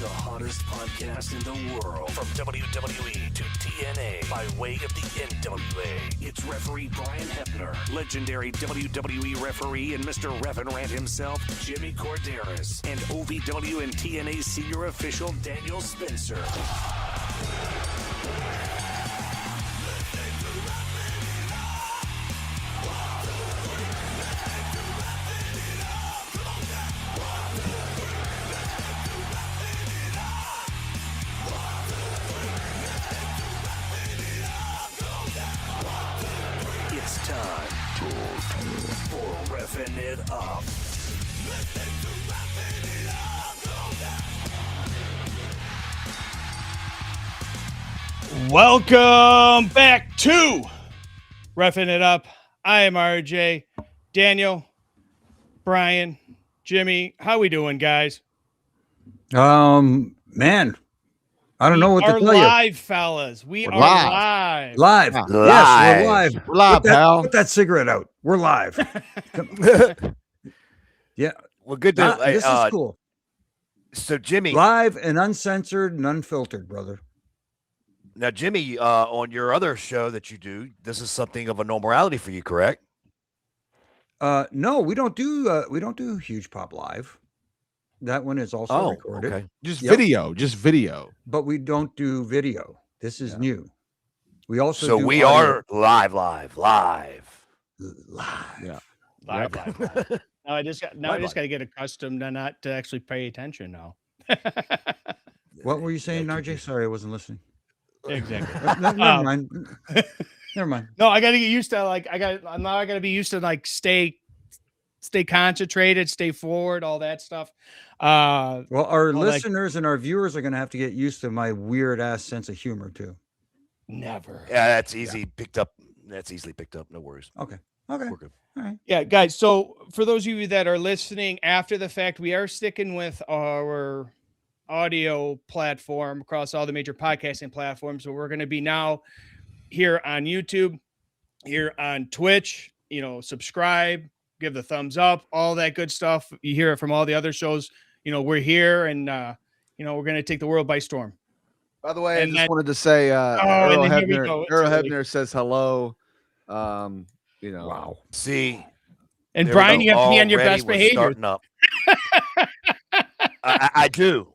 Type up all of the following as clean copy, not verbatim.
the hottest podcast in the world. From WWE to TNA by way of the NWA. It's referee Brian Hebner, legendary WWE referee and Mr. Refin Rant himself, Jimmy Corderas, and OVW and TNA senior official Daniel Spencer. It's time for Refin' It Up. Welcome back to Refin' It Up. I am RJ, Daniel, Brian, Jimmy. How we doing, guys? Man, I don't know what to tell We're you. live, fellas. We're Live. live. Yes, we're live. We're live, pal. Put that cigarette out. We're live. Yeah. Well, good to This is cool. So, Jimmy, Live and uncensored and unfiltered, brother. now, Jimmy, on your other show that you do, this is something of a normality for you, correct? No, we don't do Huge Pop Live. That one is also recorded. Okay. Just Yep. video. But we don't do video. This is new. We also So do we audio. are live. Live. Live. Now I just got to get accustomed to not to actually pay attention now. What were you saying, Yeah, RJ? Sorry, I wasn't listening. Exactly. Never mind. Never mind. No, I got to get used to I got to be used to stay concentrated, stay forward, all that stuff. Well, our Well, listeners and our viewers are going to have to get used to my weird ass sense of humor too. Never. Yeah, that's easy picked up. That's easily picked up. No worries. Okay. We're good. All right. Yeah, guys. So for those of you that are listening after the fact, we are sticking with our audio platform across all the major podcasting platforms. So we're going to be now here on YouTube, here on Twitch. Subscribe, give the thumbs up, all that good stuff. You hear it from all the other shows. We're here, and we're going to take the world by storm. By the way, And I just then- wanted to say and then here we go. It's Earl early. Hebner says hello. Wow. See, And there we Brian, go. you have to be on your Already best we're behavior. starting up. I do,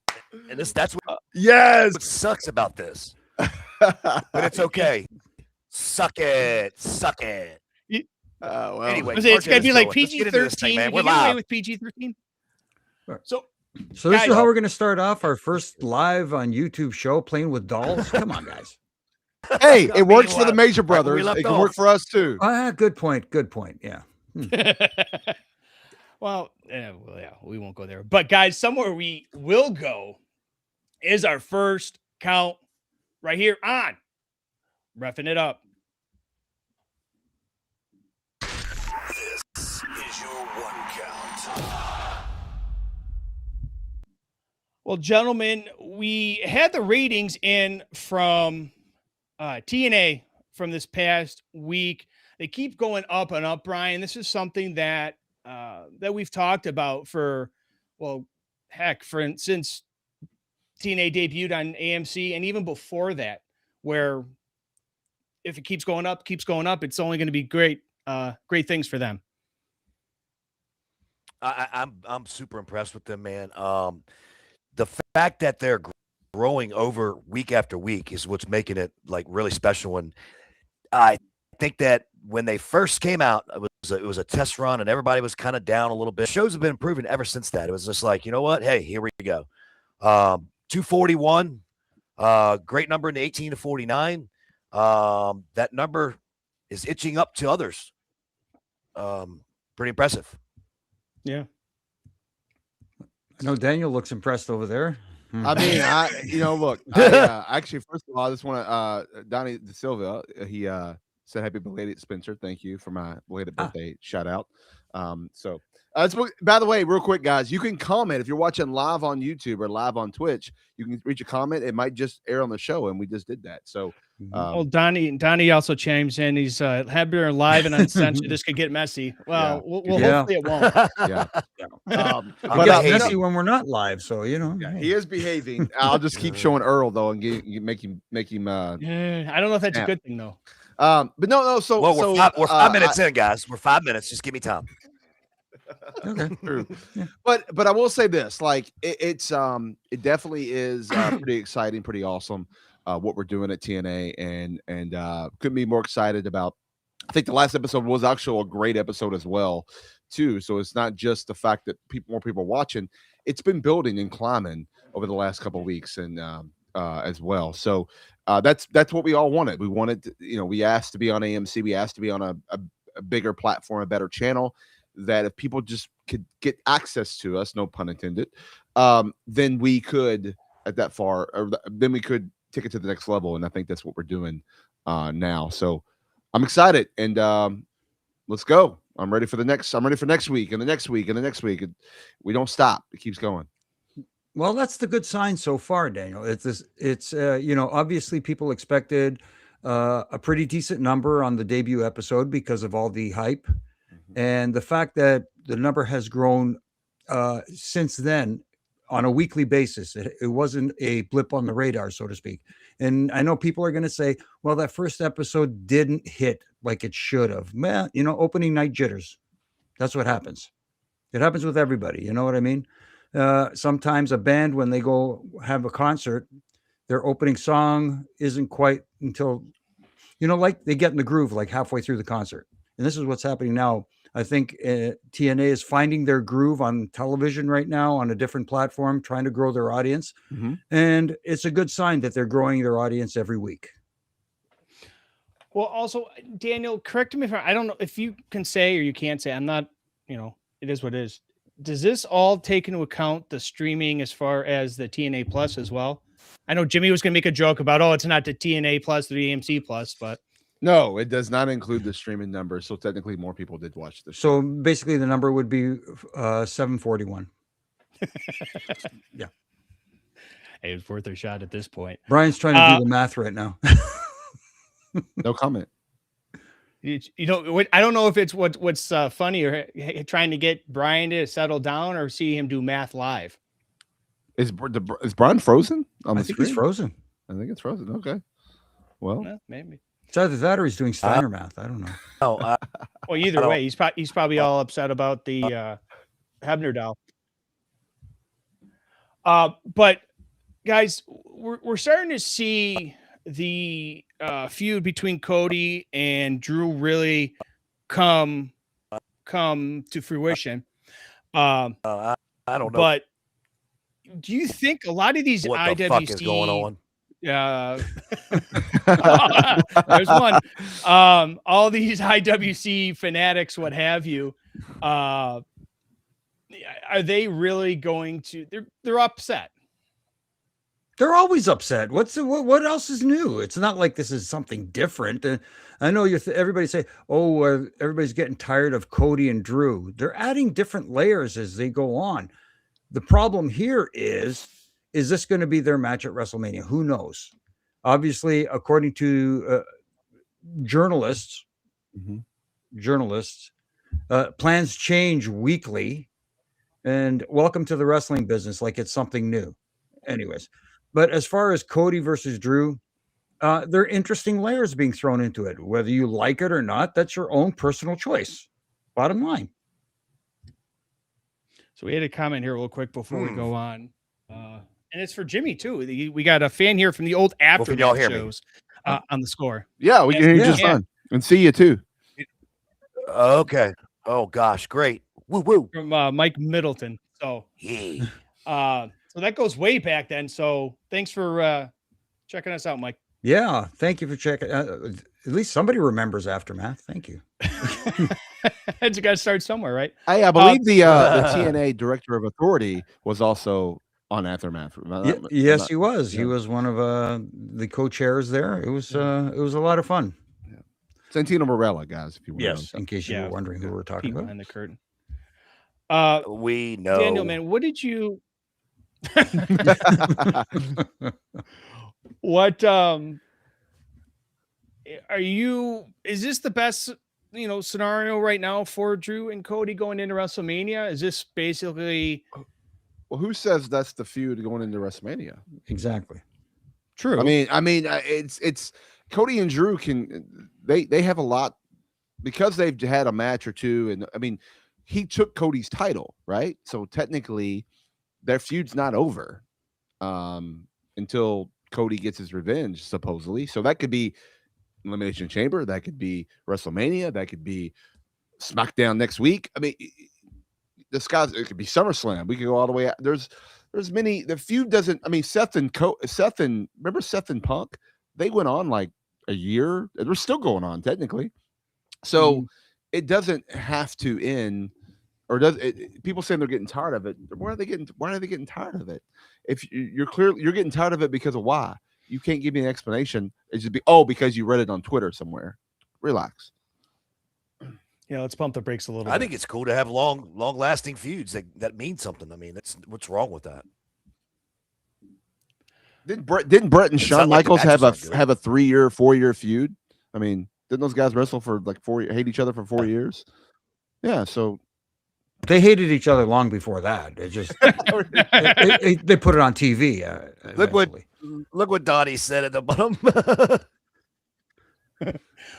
and that's what Yes. sucks about this. But it's okay. Suck it. Well, Anyway, It's going to be like Let's get into this thing, PG-13. man. We We're can get away live. with PG-13. Sure. So So this Guys- is how we're going to start off our first live on YouTube show, playing with dolls. Come on, guys. hey, I it works mean, for the right Major where we Brothers. left It can work off. for us too. Good point. Good point. Yeah. well, yeah, we won't go there. But guys, somewhere we will go is our first count right here on Refin' It Up. This is your one count. Well, gentlemen, we had the ratings in from TNA from this past week. They keep going up and up, Brian. This is something that we've talked about for, since TNA debuted on AMC, and even before that, where if it keeps going up, it's only going to be great things for them. I'm super impressed with them, man. The fact that they're growing over week after week is what's making it like really special. And I think that when they first came out, it was a test run, and everybody was kind of down a little bit. Shows have been improving ever since that. It was just like, you know what? Hey, here we go. 241, great number in the 18 to 49. That number is itching up to others. Pretty impressive. Yeah. I know Daniel looks impressed over there. I mean, look, actually, first of all, I just want to, Donnie De Silva, he said happy belated Spencer. Thank you for my belated birthday shout out. By the way, real quick, guys, you can comment if you're watching live on YouTube or live on Twitch. You can reach a comment. It might just air on the show, and we just did that. So, well, Donnie also chimes in. He's Hebner live and uncensored. This could get messy. Well, we'll hopefully it won't. Yeah. It gets messy when we're not live, so you know. Yeah, he is behaving. I'll just keep showing Earl though, and make him. I don't know if that's a good thing though. But no. So we're 5 minutes in, guys. We're 5 minutes. Just give me time. Okay, true. Yeah. But I will say this: like it definitely is pretty exciting, pretty awesome. What we're doing at TNA, and couldn't be more excited about. I think the last episode was actually a great episode as well, too. So it's not just the fact that more people are watching; it's been building and climbing over the last couple of weeks, and as well. So that's what we all wanted. We wanted, we asked to be on AMC. We asked to be on a bigger platform, a better channel. That if people just could get access to us, no pun intended, then we could then we could take it to the next level. And I think that's what we're doing now. So I'm excited, and let's go. I'm ready for next week and the next week and the next week. We don't stop. It keeps going. Well, that's the good sign so far, Daniel. It's obviously people expected a pretty decent number on the debut episode because of all the hype. And the fact that the number has grown since then on a weekly basis, it wasn't a blip on the radar, so to speak. And I know people are going to say, well, that first episode didn't hit like it should have. Man, opening night jitters. That's what happens. It happens with everybody. You know what I mean? Sometimes a band, when they go have a concert, their opening song isn't quite until, like they get in the groove like halfway through the concert. And this is what's happening now. I think TNA is finding their groove on television right now on a different platform, trying to grow their audience. Mm-hmm. And it's a good sign that they're growing their audience every week. Well, also, Daniel, correct me if I don't know if you can say or you can't say. I'm not, it is what it is. Does this all take into account the streaming as far as the TNA Plus as well? I know Jimmy was going to make a joke about, it's not the TNA Plus, the AMC Plus, but. No, it does not include the streaming number. So technically more people did watch this. So basically the number would be 741. Yeah. Hey, it was worth a shot at this point. Brian's trying to do the math right now. No comment. I don't know if it's what's funny or trying to get Brian to settle down or see him do math live. Is Brian frozen on the screen? I think he's frozen. I think it's frozen. Okay. Well, maybe. It's either that or he's doing Steiner math. I don't know. Well, either way, he's probably all upset about the Hebner doll. But guys, we're starting to see the feud between Cody and Drew really come to fruition. I don't know. But do you think a lot of these what the fuck is going on? There's one. All these IWC fanatics, what have you, are they really going to? They're upset. They're always upset. What else is new? It's not like this is something different. I know everybody say, everybody's getting tired of Cody and Drew. They're adding different layers as they go on. The problem here is this going to be their match at WrestleMania? Who knows? Obviously, according to journalists, plans change weekly. And welcome to the wrestling business, like it's something new. Anyways, but as far as Cody versus Drew, there are interesting layers being thrown into it. Whether you like it or not, that's your own personal choice. Bottom line. So we had a comment here real quick before we go on. And it's for Jimmy, too. We got a fan here from the old Aftermath shows on the score. Yeah, we can hear you just fine. And see you, too. Okay. Oh, gosh. Great. Woo, woo. From Mike Middleton. So, so that goes way back then. So thanks for checking us out, Mike. Yeah, thank you for checking. At least somebody remembers Aftermath. Thank you. You got to start somewhere, right? I believe the TNA Director of Authority was also on Aftermath. Yes, he was. Yeah. He was one of the co-chairs there. It was a lot of fun. Yeah. Santino Marella, guys, if you want. Yes, in case you were wondering who we're talking about. Behind the curtain. We know. Daniel, man, what did you? What are you? Is this the best scenario right now for Drew and Cody going into WrestleMania? Is this basically? Well, who says that's the feud going into WrestleMania? Exactly. True. I mean, it's Cody and Drew they have a lot because they've had a match or two, and I mean, he took Cody's title, right? So technically, their feud's not over until Cody gets his revenge, supposedly. So that could be Elimination Chamber, that could be WrestleMania, that could be SmackDown next week. I mean, it could be SummerSlam. We could go all the way out. There's many. The feud doesn't. I mean, Seth and remember Seth and Punk? They went on like a year. They're still going on technically. So it doesn't have to end, or does it? People saying they're getting tired of it. Why are they getting tired of it? If you're getting tired of it because of why? You can't give me an explanation. It should be because you read it on Twitter somewhere. Relax. Yeah, let's pump the brakes a little bit. I think it's cool to have long-lasting feuds that mean something. I mean, that's what's wrong with that. Didn't Brett and Shawn like Michaels have a 4-year 4-year feud? I mean, didn't those guys wrestle for like 4 years, hate each other for 4 years? Yeah, so they hated each other long before that. It just they put it on TV. Look what Donnie said at the bottom.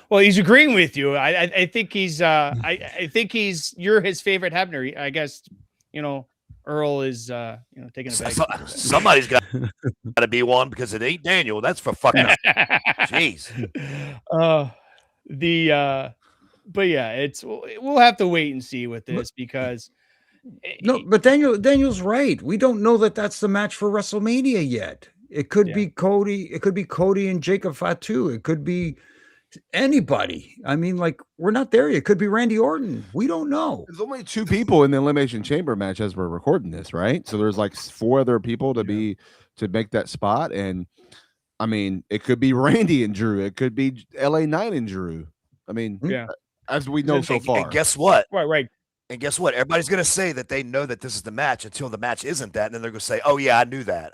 Well, he's agreeing with you. I think he's I think you're his favorite Hebner. I guess Earl is taking a bag. Somebody's got to be one because it ain't Daniel. That's for fucking jeez. But yeah, we'll have to wait and see with this because but Daniel's right. We don't know that that's the match for WrestleMania yet. It could be Cody. It could be Cody and Jacob Fatu. It could be anybody. I mean, like, we're not there yet. It could be Randy Orton. We don't know. There's only 2 people in the Elimination Chamber match as we're recording this, right? So there's like 4 other people to make that spot, and I mean, it could be Randy and Drew. It could be LA Knight and Drew. I mean, as we know so far. And guess what? Right. And guess what? Everybody's going to say that they know that this is the match until the match isn't that, and then they're going to say, "Oh yeah, I knew that.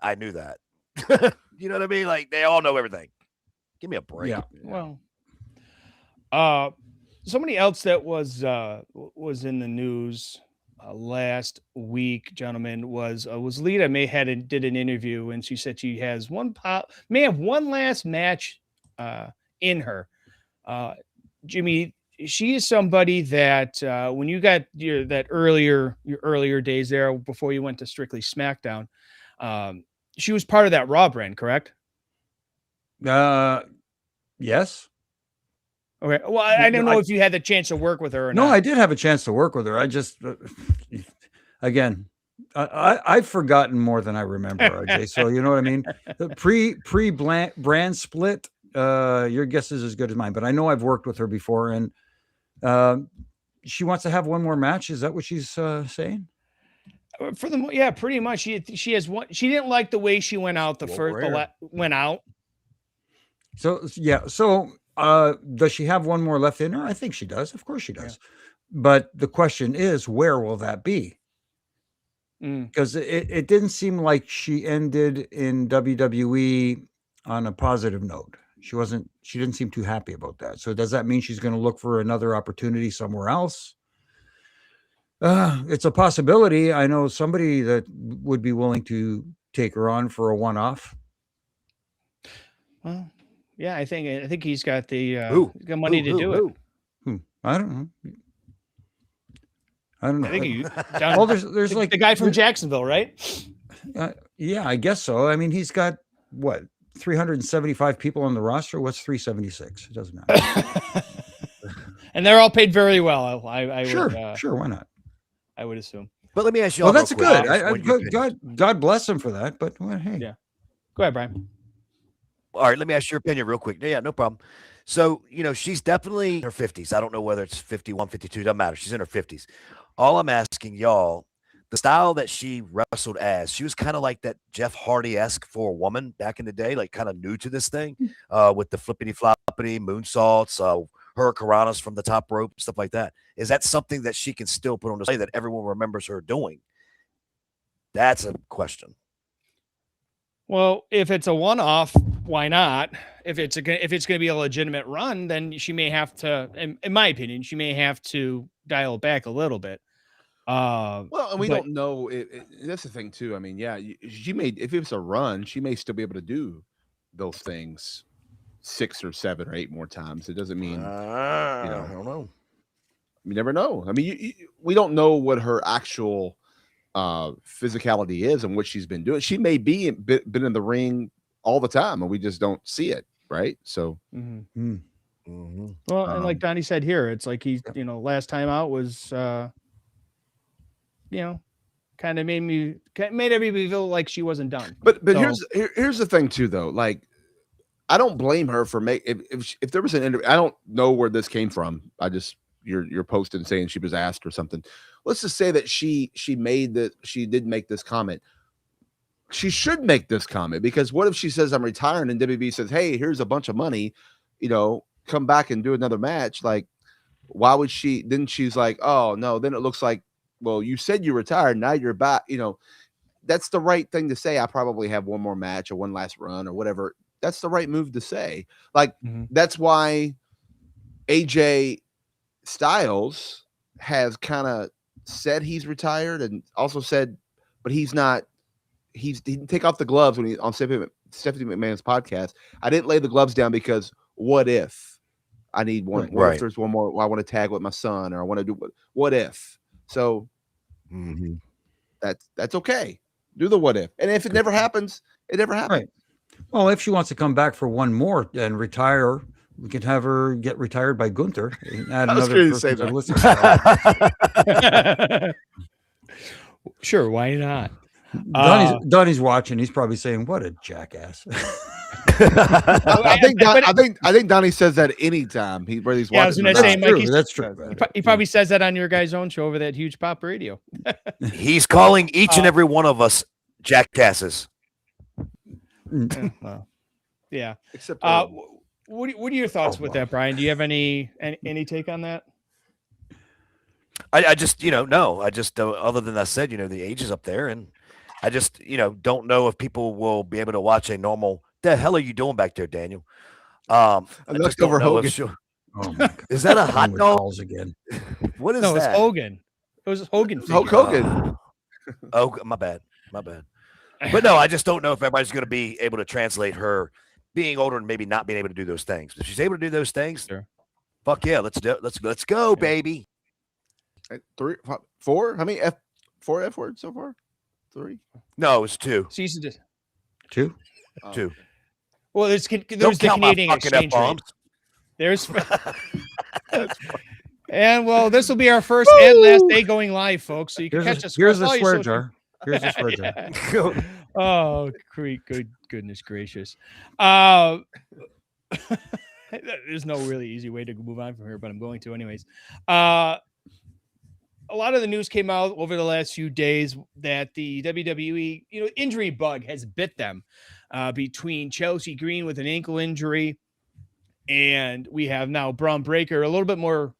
You know what I mean? Like, they all know everything. Give me a break. Yeah. Well, somebody else that was in the news last week, gentlemen, was Lita May did an interview, and she said she has may have one last match in her. Jimmy, she is somebody that when you got your earlier days there before you went to Strictly SmackDown, she was part of that Raw brand, correct? Yes. Okay. Well, I don't know if you had the chance to work with her or not. No, I did have a chance to work with her. I just, again, I've forgotten more than I remember, RJ. So you know what I mean? The pre brand split, your guess is as good as mine. But I know I've worked with her before, and she wants to have one more match. Is that what she's saying? Pretty much. She has one. She didn't like the way she went out went out. So yeah. So does she have one more left in her? I think she does. Of course she does. Yeah. But the question is, where will that be? Because it didn't seem like she ended in WWE on a positive note. She didn't seem too happy about that. So does that mean she's going to look for another opportunity somewhere else? It's a possibility. I know somebody that would be willing to take her on for a one-off. Well, yeah, I think he's got the money to do it. I don't know. I think well, there's like the guy from Jacksonville, right? Yeah, I guess so. I mean, he's got what, 375 people on the roster. What's 376? It doesn't matter. And they're all paid very well. Sure. Why not? I would assume. But let me ask you. Well, that's good. God bless him for that. But hey, yeah. Go ahead, Brian. All right, let me ask your opinion real quick. Yeah, no problem. So, she's definitely in her 50s. I don't know whether it's 51, 52. Doesn't matter. She's in her 50s. All I'm asking y'all, the style that she wrestled as, she was kind of like that Jeff Hardy-esque for a woman back in the day, like kind of new to this thing, with the flippity-floppity, moonsaults, hurricanranas from the top rope, stuff like that. Is that something that she can still put on display that everyone remembers her doing? That's a question. Well, if it's a one-off, why not? If it's going to be a legitimate run, then she may have to, in my opinion, she may have to dial it back a little bit. Well, and we don't know. That's the thing too. I mean, yeah, she may, if it's a run, she may still be able to do those things 6 or 7 or 8 more times. It doesn't mean I don't know. You never know. I mean, we don't know what her actual physicality is and what she's been doing. She may been in the ring all the time, and we just don't see it, right? So, well, and like Donnie said here, it's like last time out was, kind of made everybody feel like she wasn't done. But here's the thing too, though. Like, I don't blame her for if there was an interview. I don't know where this came from. I just you're posting saying she was asked or something. Let's just say that she did make this comment. She should make this comment, because what if she says I'm retiring and WB says, hey, here's a bunch of money, come back and do another match? Like, why would she? Then she's like, oh no, then it looks like, well, you said you retired, now you're back. That's the right thing to say. I probably have one more match or one last run or whatever. That's the right move to say. Like, that's why AJ Styles has kind of said he's retired, and also said, but he's not. He didn't take off the gloves when he on Stephanie McMahon's podcast. I didn't lay the gloves down because what if I need one? What if there's one more? I want to tag with my son, or I want to do what if? So that's okay. Do the what if, and if it never happens, it never happens. Right. Well, if she wants to come back for one more and retire, we can have her get retired by Gunther. Add I was another going to say that. Sure, why not? Donnie's watching. He's probably saying, "What a jackass." I think Donnie says that anytime he's watching. I was going to say, Mike, that's true. He probably says that on your guys' own show over that Huge Pop Radio. He's calling each and every one of us jackasses. Yeah. Except what are your thoughts with that, Brian? Do you have any take on that? I just, no. I just, other than I said, the age is up there, and I just, don't know if people will be able to watch a normal. The hell are you doing back there, Daniel? I just over Hogan. Oh my God. Is that a hot dog again? What is that? It's Hogan. It was Hogan. Hulk Hogan. Oh, my bad. But no, I just don't know if everybody's going to be able to translate her being older and maybe not being able to do those things. If she's able to do those things, sure. Fuck yeah, let's go, baby. 3, 4. How many 4 F words so far? 3. No, it's 2. She's just 2. 2. Well, there's the Canadian exchange rate. There's and well, this will be our first and last day going live, folks. So you can catch us. Here's a swear jar. Here's a swear jar. Oh, good goodness gracious. There's no really easy way to move on from here, but I'm going to anyways. A lot of the news came out over the last few days that the WWE, injury bug has bit them, between Chelsea Green with an ankle injury, and we have now Braun Breaker. A little bit more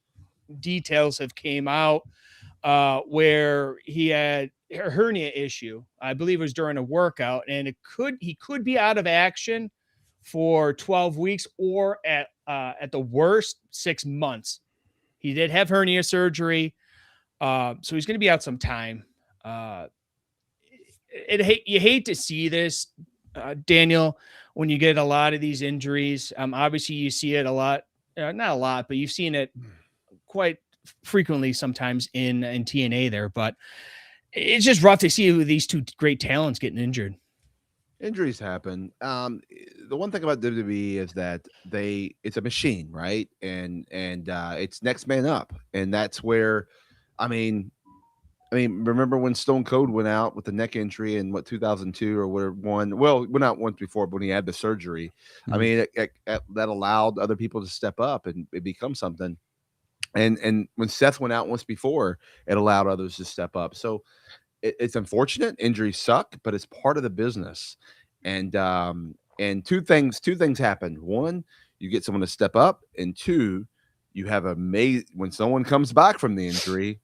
details have came out, where he had a hernia issue. I believe it was during a workout, and he could be out of action for 12 weeks or at the worst 6 months. He did have hernia surgery. So he's going to be out some time. You hate to see this, Daniel, when you get a lot of these injuries. Obviously you see it a lot, not a lot, but you've seen it quite frequently sometimes in TNA there, but it's just rough to see these two great talents getting injured. Injuries happen. The one thing about WWE is that it's a machine, right? And it's next man up. And that's where, I mean, remember when Stone Cold went out with the neck injury in 2002 or whatever one? Well, went out once before, but when he had the surgery, I mean, that allowed other people to step up and it become something. And when Seth went out once before, it allowed others to step up. So it's unfortunate. Injuries suck, but it's part of the business. And two things happen. One, you get someone to step up, and 2, you have when someone comes back from the injury,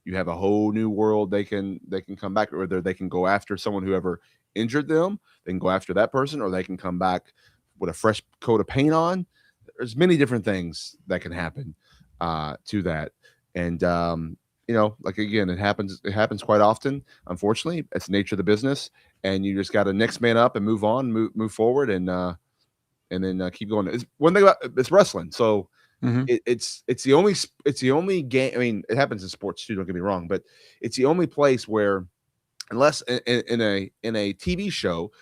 you have a whole new world they can come back, or they can go after someone who ever injured them. They can go after that person, or they can come back with a fresh coat of paint on. There's many different things that can happen to that. And like, again, it happens quite often. Unfortunately, it's the nature of the business, and you just got to next man up and move on, move forward, and then keep going. It's one thing about it's wrestling, so it's the only game. I mean, it happens in sports too. Don't get me wrong, but it's the only place where, unless in a TV show,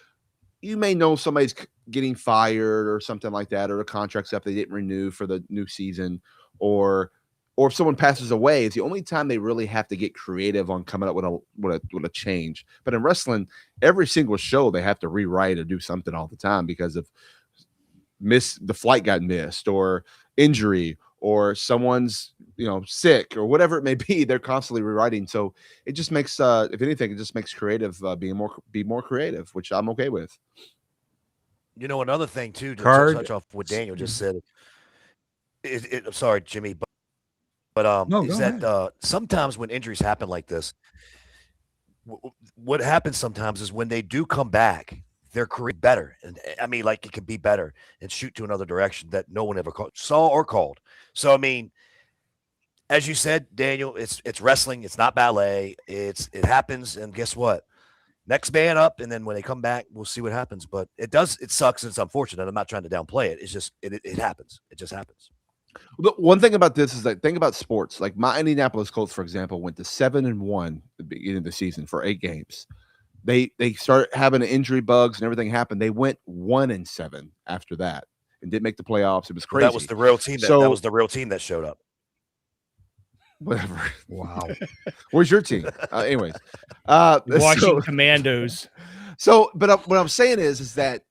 you may know somebody's getting fired or something like that, or a contract's up, they didn't renew for the new season, or if someone passes away. It's the only time they really have to get creative on coming up with a change. But in wrestling, every single show they have to rewrite or do something all the time because of the flight got missed, or injury, or someone's sick, or whatever it may be. They're constantly rewriting, so it just makes if anything, it just makes creative be more creative, which I'm okay with. Another thing too, to touch off what Daniel just said. I'm sorry, Jimmy, but No, is that sometimes when injuries happen like this, what happens sometimes is when they do come back, they're created better. And I mean, like, it can be better and shoot to another direction that no one ever saw or called. So, I mean, as you said, Daniel, it's wrestling. It's not ballet. It happens. And guess what? Next man up. And then when they come back, we'll see what happens. But it sucks. And it's unfortunate. I'm not trying to downplay it. It's just, it happens. It just happens. The one thing about this is that, think about sports. Like, my Indianapolis Colts, for example, went to 7-1 at the beginning of the season for 8 games. They started having injury bugs and everything happened. They went 1-7 after that and didn't make the playoffs. It was crazy. Well, that was the real team. That was the real team that showed up. Whatever. Wow. Where's your team? Anyways, Washington Commandos. So, but what I'm saying is that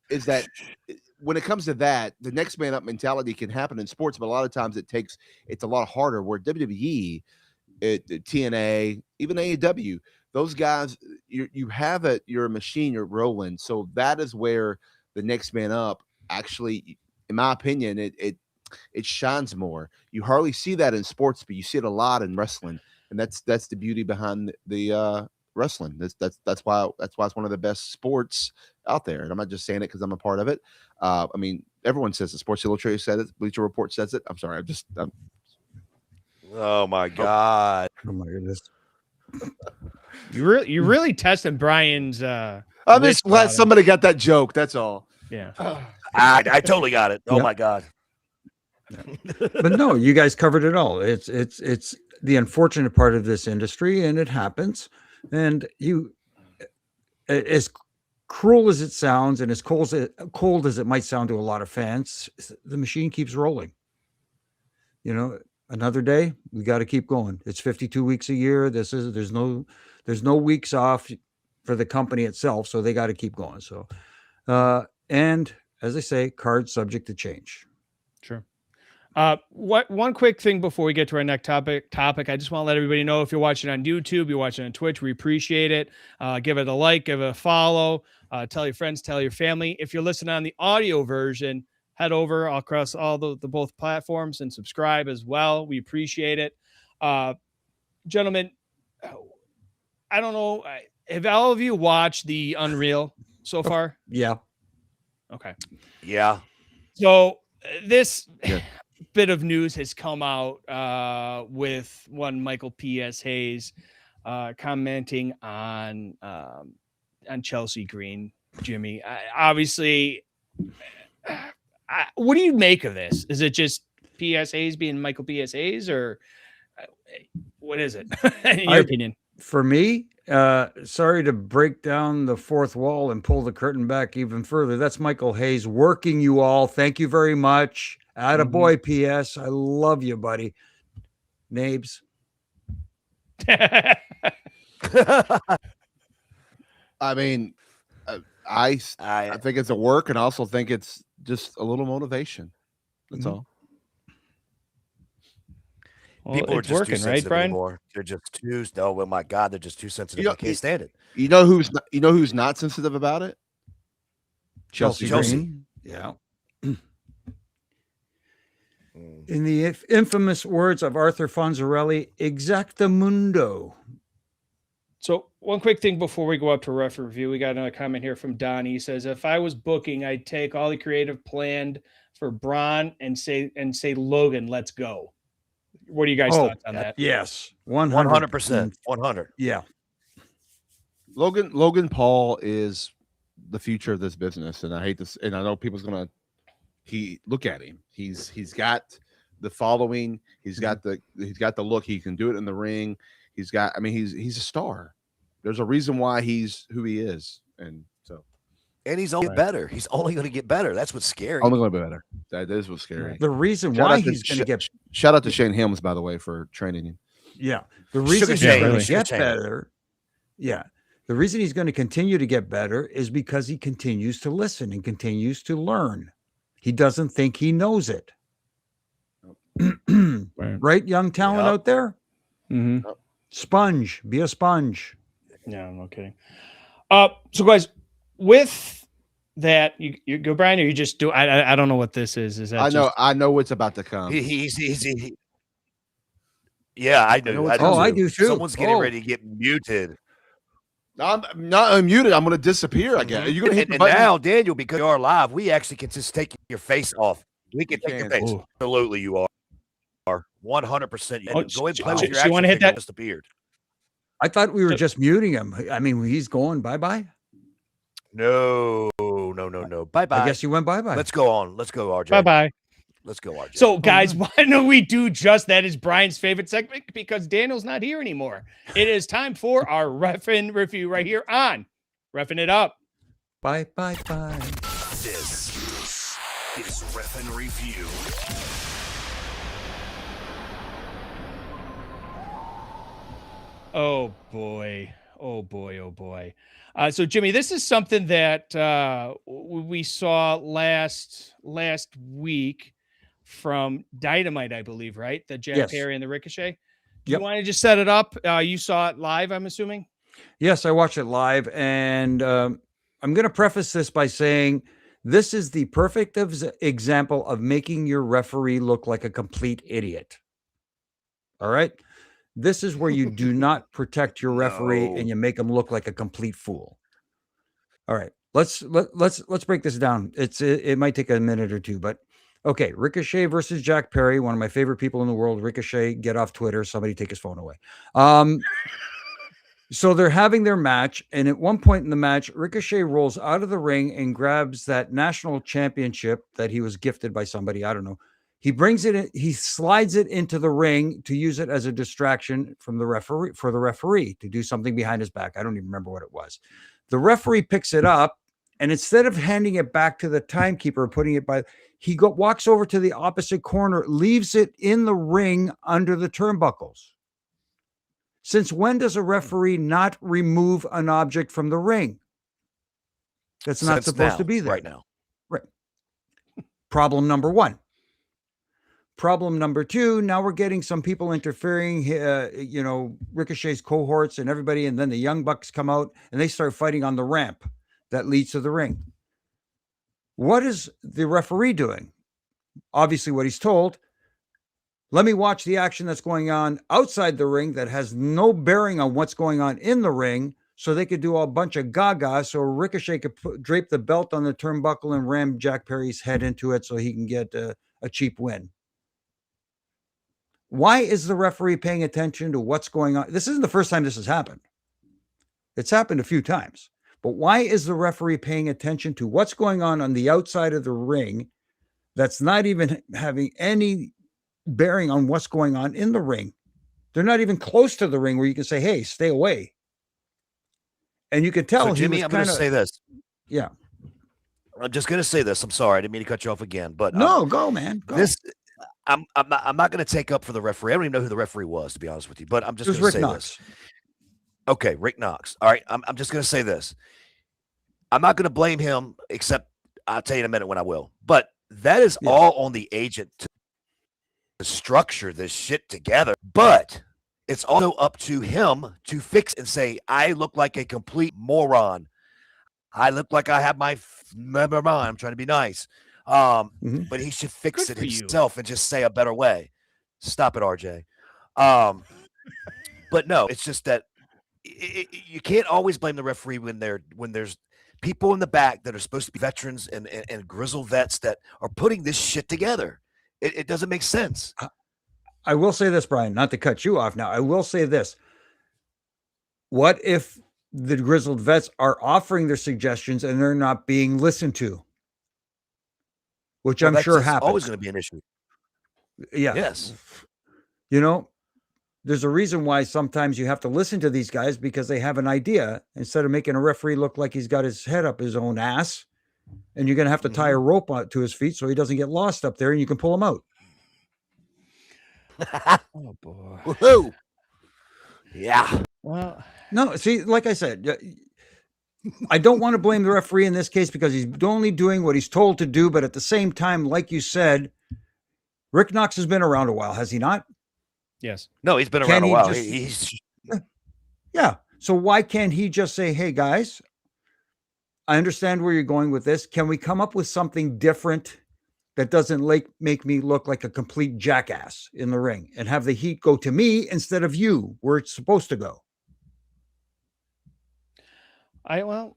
when it comes to that, the next man up mentality can happen in sports, but a lot of times it's a lot harder. Where WWE, TNA, even AEW, those guys, you have it. You're a machine. You're rolling. So that is where the next man up actually, in my opinion, it shines more. You hardly see that in sports, but you see it a lot in wrestling, and that's the beauty behind the wrestling. That's why it's one of the best sports out there. And I'm not just saying it because I'm a part of it. I mean, everyone says it. Sports Illustrated said it. Bleacher Report says it. I'm sorry. Oh my God. Oh my goodness. You really testing Brian's. I'm just glad somebody got that joke. That's all. Yeah. I totally got it. Oh Yep. my God. But no, you guys covered it all. It's the unfortunate part of this industry, and it happens. And as cruel as it sounds, and as cold as it might sound to a lot of fans, the machine keeps rolling. Another day, we got to keep going. It's 52 weeks a year. There's no weeks off for the company itself, so they got to keep going. So, and as I say, cards subject to change. Sure. One quick thing before we get to our next topic, I just want to let everybody know, if you're watching on YouTube, you're watching on Twitch, we appreciate it. Give it a like, give it a follow, tell your friends, tell your family. If you're listening on the audio version, head over across all the both platforms and subscribe as well. We appreciate it. Gentlemen, I don't know. Have all of you watched the Unreal so far? Yeah. Okay. Yeah. So this bit of news has come out with one Michael P.S. Hayes commenting on Chelsea Green. Jimmy, obviously, what do you make of this? Is it just P.S. Hayes being Michael P.S. Hayes, or what is it, in your opinion? For me, sorry to break down the fourth wall and pull the curtain back even further. That's Michael Hayes working you all. Thank you very much. Attaboy, P.S. I love you, buddy. Nabes. I mean, I think it's a work, and I also think it's just a little motivation. That's all. Well, People are it's just working, too right, sensitive Brian? anymore. They're just too. Oh my God, they're just too sensitive. I can't stand it. You know who's not sensitive about it? Chelsea. Green. Yeah. In the infamous words of Arthur Fonzarelli, exactamundo. So one quick thing before we go up to ref review, we got another comment here from Donnie. He says, if I was booking, I'd take all the creative planned for Braun and say Logan, let's go. What are you guys' thoughts on that? Yes. 100%. 100. Yeah. Logan Paul is the future of this business, and I hate this, and I know people's gonna look at him. He's got the following, he's got the look, he can do it in the ring. He's a star. There's a reason why he's who he is, and he's only better. He's only going to get better. That's what's scary. Only going to be better. That is what's scary. The reason why he's going to get shout out to Shane Helms, by the way, for training him. Yeah, the reason he's going to get better. Yeah, the reason he's going to continue to get better is because he continues to listen and continues to learn. He doesn't think he knows it. Right, young talent out there. Mm-hmm. Sponge, be a sponge. No, I'm not kidding. So guys, with that, you go, Brian, or you just do? I don't know what this is. Is that? I know what's about to come. Yeah, I do. I do too. Someone's getting ready to get muted. I'm not unmuted. I'm going to disappear. I guess. Are you going to hit the button? Now, Daniel, because you are live, we actually can just take your face off. We can take your face. Ooh. Absolutely, you are 100%. Go ahead and play with your you want to hit that? Disappeared. I thought we were just muting him. I mean, he's going bye-bye. No. Bye-bye. I guess you went bye-bye. Let's go on. Let's go, RJ. Bye-bye. Let's go, RJ. So, guys, why don't we do just that? Is Brian's favorite segment, because Daniel's not here anymore. It is time for our Refin review right here on Refin It Up. Bye. This is Refin Review. Oh boy. So Jimmy, this is something that we saw last week from Dynamite, I believe, right? The Jack Perry and the Ricochet. Do you want to just set it up? You saw it live, I'm assuming? Yes, I watched it live, and I'm going to preface this by saying this is the perfect example of making your referee look like a complete idiot. All right? This is where you do not protect your referee and you make him look like a complete fool. All right, let's break this down. It might take a minute or two, but okay. Ricochet versus Jack Perry, one of my favorite people in the world. Ricochet, get off Twitter. Somebody take his phone away. So they're having their match, and at one point in the match, Ricochet rolls out of the ring and grabs that national championship that he was gifted by somebody. I don't know. He brings it in, he slides it into the ring to use it as a distraction from the referee, for the referee to do something behind his back. I don't even remember what it was. The referee picks it up, and instead of handing it back to the timekeeper, putting it by, he walks over to the opposite corner, leaves it in the ring under the turnbuckles. Since when does a referee not remove an object from the ring? That's not supposed to be there right now. Right. Problem number one. Problem number two, now we're getting some people interfering, Ricochet's cohorts and everybody, and then the Young Bucks come out and they start fighting on the ramp that leads to the ring. What is the referee doing? Obviously what he's told, let me watch the action that's going on outside the ring that has no bearing on what's going on in the ring, so they could do a bunch of gaga so Ricochet could drape the belt on the turnbuckle and ram Jack Perry's head into it so he can get a cheap win. Why is the referee paying attention to what's going on? This isn't the first time this has happened. It's happened a few times. But why is the referee paying attention to what's going on the outside of the ring that's not even having any bearing on what's going on in the ring? They're not even close to the ring where you can say, hey, stay away. And you could tell. So, Jimmy, I'm going to say this. Yeah. I'm just going to say this. I'm sorry. I didn't mean to cut you off again. But no, go, man. Go. I'm not going to take up for the referee. I don't even know who the referee was, to be honest with you. But I'm just going to say this. Okay, Rick Knox. All right, I'm just going to say this. I'm not going to blame him, except I'll tell you in a minute when I will. But that is all on the agent to structure this shit together. But it's also up to him to fix and say, I look like a complete moron. I look like I have my never mind. I'm trying to be nice. But he should fix Good it for you. himself and just say a better way. Stop it, RJ. But no, it's just that you can't always blame the referee when there's people in the back that are supposed to be veterans and grizzled vets that are putting this shit together. It doesn't make sense. I will say this, Brian, not to cut you off now. I will say this. What if the grizzled vets are offering their suggestions and they're not being listened to? Which I'm sure happens. Always going to be an issue. Yeah. Yes. You know, there's a reason why sometimes you have to listen to these guys, because they have an idea instead of making a referee look like he's got his head up his own ass. And you're going to have to tie a rope to his feet so he doesn't get lost up there, and you can pull him out. Oh boy. Woohoo. Yeah. Well, no, see, like I said, I don't want to blame the referee in this case because he's only doing what he's told to do. But at the same time, like you said, Rick Knox has been around a while, has he not? yes. No, he's been Can around a he while. just- Yeah. So why can't he just say, hey, guys, I understand where you're going with this. Can we come up with something different that doesn't make me look like a complete jackass in the ring, and have the heat go to me instead of you where it's supposed to go? I'll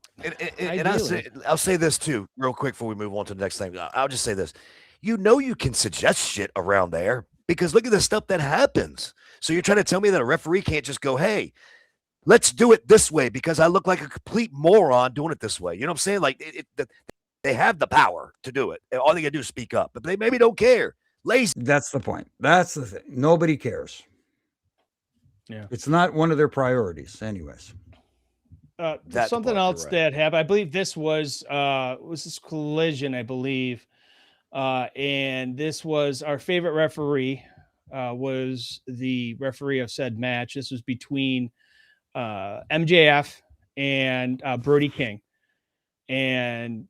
say this too, real quick before we move on to the next thing. I'll just say this. You can suggest shit around there because look at the stuff that happens. So you're trying to tell me that a referee can't just go, hey, let's do it this way because I look like a complete moron doing it this way. You know what I'm saying? Like they have the power to do it. All they gotta do is speak up, but they maybe don't care. Lazy. That's the point. That's the thing. Nobody cares. Yeah. It's not one of their priorities anyways. Something else that happened. I believe this was this Collision, I believe. And this was our favorite referee, was the referee of said match. This was between MJF and Brody King. And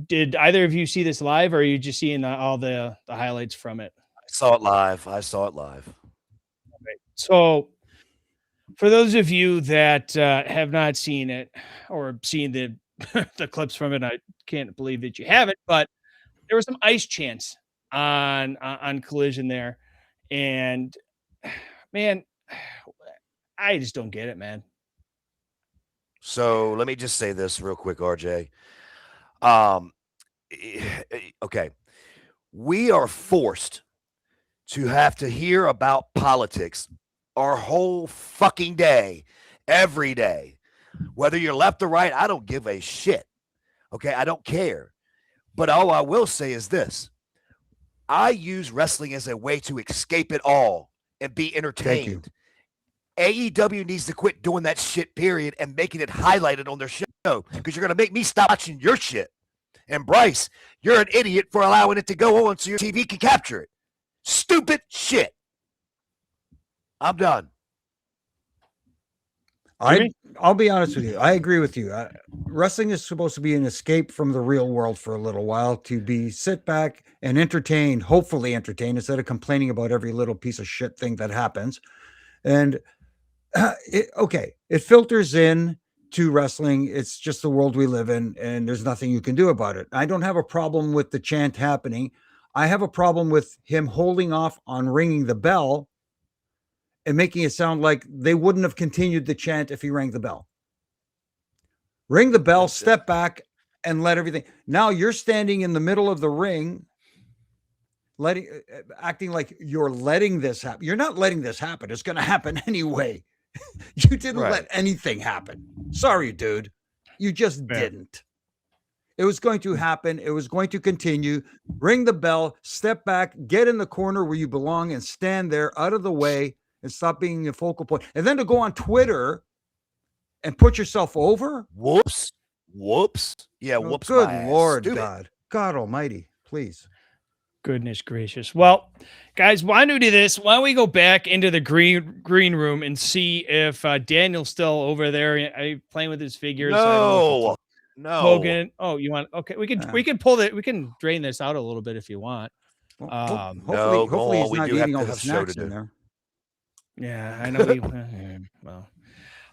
did either of you see this live, or are you just seeing all the highlights from it? I saw it live. Okay. So for those of you that have not seen it or seen the the clips from it, I can't believe that you haven't, but there was some ice chants on Collision there. And man, I just don't get it, man. So let me just say this real quick, RJ. Okay. We are forced to have to hear about politics our whole fucking day, every day. Whether you're left or right, I don't give a shit. Okay, I don't care. But all I will say is this. I use wrestling as a way to escape it all and be entertained. AEW needs to quit doing that shit, period, and making it highlighted on their show, because you're going to make me stop watching your shit. And Bryce, you're an idiot for allowing it to go on so your TV can capture it. Stupid shit. I'm done. I'll be honest with you. I agree with you. Wrestling is supposed to be an escape from the real world for a little while, to be sit back and entertained, hopefully entertained, instead of complaining about every little piece of shit thing that happens. And it filters in to wrestling. It's just the world we live in, and there's nothing you can do about it. I don't have a problem with the chant happening. I have a problem with him holding off on ringing the bell and making it sound like they wouldn't have continued the chant if he rang the bell. Ring the bell, step back, and let everything. Now you're standing in the middle of the ring, acting like you're letting this happen. You're not letting this happen. It's going to happen anyway. You didn't let anything happen. Sorry, dude. You just didn't. It was going to happen. It was going to continue. Ring the bell, step back, get in the corner where you belong, and stand there out of the way and stop being the focal point. And then to go on Twitter and put yourself over. Whoops. Yeah, whoops. Good my Lord, ass. God almighty, please. Goodness gracious. Well, guys, why don't we do this? Why don't we go back into the green room and see if Daniel's still over there playing with his figures? No. Hogan. Oh, you want? Okay, we can pull that. We can drain this out a little bit if you want. Hopefully he's not eating all the snacks in there. Yeah, I know. Well,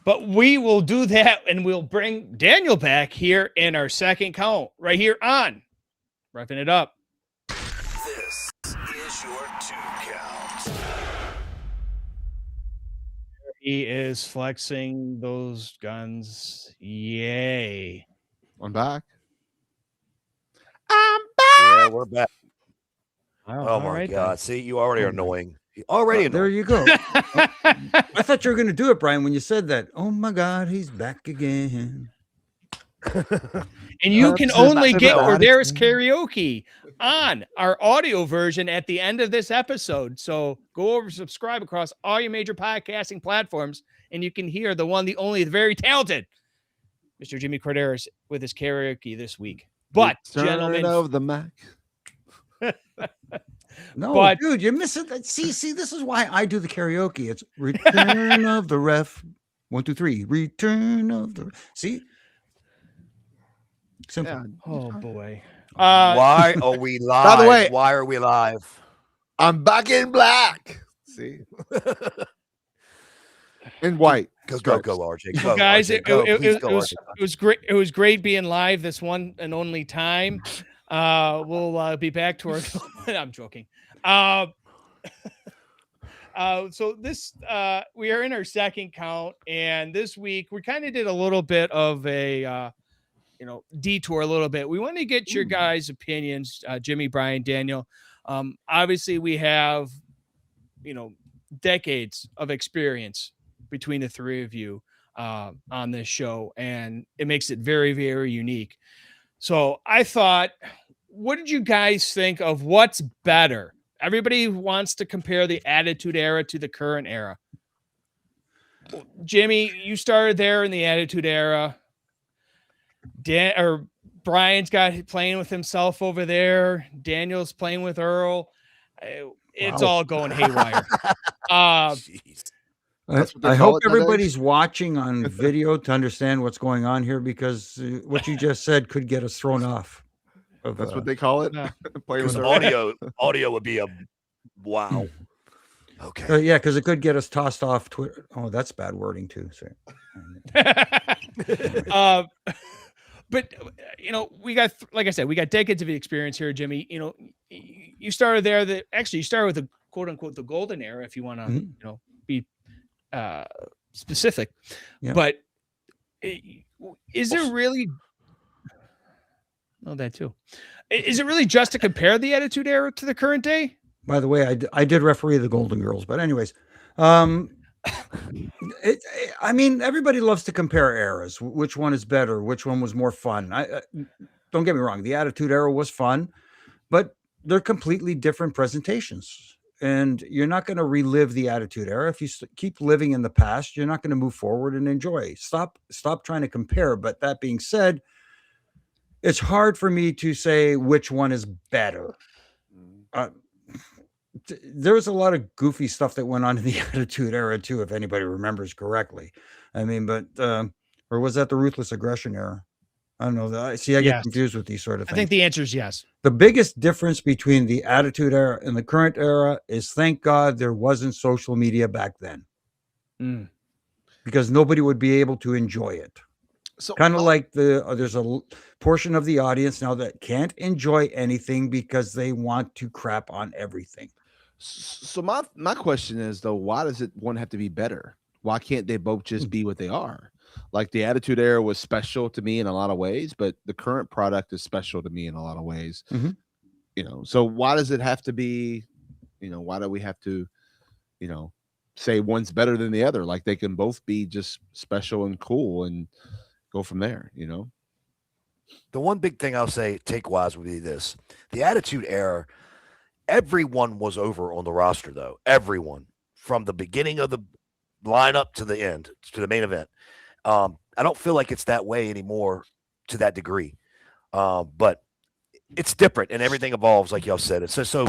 but we will do that, and we'll bring Daniel back here in our second count right here on Refin it up. This is your 2 count. He is flexing those guns. Yay. I'm back. Yeah, we're back. Wow, Oh my God! See, you already are annoying. Already There annoying. you go. I thought you were going to do it, Brian, when you said that. Oh my God, he's back again. And you can That's only about get it. Corderis karaoke on our audio version at the end of this episode. So go over, subscribe across all your major podcasting platforms, and you can hear the one, the only, the very talented Mr. Jimmy Corderis with his karaoke this week. But Return gentlemen, of the Mac. No, But- dude, you're missing that. See, this is why I do the karaoke. It's Return of the Ref. 1, 2, 3. Return of the. See. Simple. Yeah. oh boy. Why are we live? By the way- why are we live? I'm back in black. See? In white. Go, stripes. RJ. Go, guys, RJ, go. Please go, RJ. it was great. It was great being live this one and only time. We'll be back to our. I'm joking. So this we are in our second count, and this week we kind of did a little bit of a detour a little bit. We want to get your guys' opinions, Jimmy, Brian, Daniel. Obviously, we have decades of experience between the three of you on this show, and it makes it very, very unique. So I thought, what did you guys think of what's better? Everybody wants to compare the Attitude Era to the current era. Jimmy, you started there in the Attitude Era. Brian's got playing with himself over there. Daniel's playing with Earl. It's all going haywire. Jeez. That's what they I call hope it nowadays? everybody's watching on video to understand what's going on here, because what you just said could get us thrown off. That's what they call it. Yeah. Playing with Because her. audio would be a wow. Okay. yeah, because it could get us tossed off Twitter. Oh, that's bad wording too. So. But we got, like I said, we got decades of experience here, Jimmy. You started there. You started with the quote unquote the golden era, if you want to, be specific. Yeah. But is there really? Oh, that too. Is it really just to compare the Attitude Era to the current day? By the way, I did referee the Golden Girls, but anyways, I mean, everybody loves to compare eras. Which one is better? Which one was more fun? Don't get me wrong. The Attitude Era was fun, but they're completely different presentations. And you're not going to relive the Attitude Era. If you keep living in the past, you're not going to move forward and enjoy. Stop trying to compare. But that being said, it's hard for me to say which one is better. There was a lot of goofy stuff that went on in the Attitude Era too, if anybody remembers correctly. I mean, but or was that the Ruthless Aggression Era? I don't know. See, I get Yes. confused with these sort of things. I think the answer is yes. The biggest difference between the Attitude Era and the current era is, thank God there wasn't social media back then, because nobody would be able to enjoy it. So Kind of like there's a portion of the audience now that can't enjoy anything because they want to crap on everything. So my question is, though, why does one have to be better? Why can't they both just be what they are? Like the Attitude Era was special to me in a lot of ways, but the current product is special to me in a lot of ways. Mhm. So why does it have to be, why do we have to, say one's better than the other? Like they can both be just special and cool and go from there, The one big thing I'll say take-wise would be this. The Attitude Era, everyone was over on the roster, though. Everyone. From the beginning of the lineup to the end, to the main event. I don't feel like it's that way anymore to that degree. But it's different, and everything evolves, like y'all said. So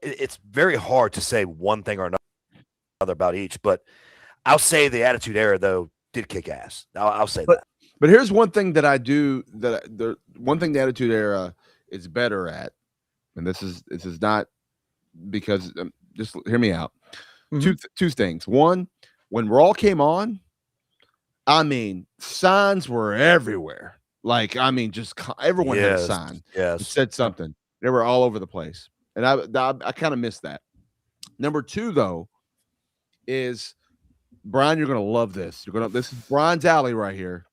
it's very hard to say one thing or another about each. But I'll say the Attitude Era, though, did kick ass. I'll say that. But here's one thing that I do the one thing the Attitude Era is better at, and this is not because just hear me out. Mhm. Two things. One, when Raw came on, I mean, signs were everywhere. Like, I mean, just everyone had a sign. Yes. It said something. They were all over the place, and I kind of missed that. Number 2, though, is Brian. You're gonna love this. This is Brian's alley right here.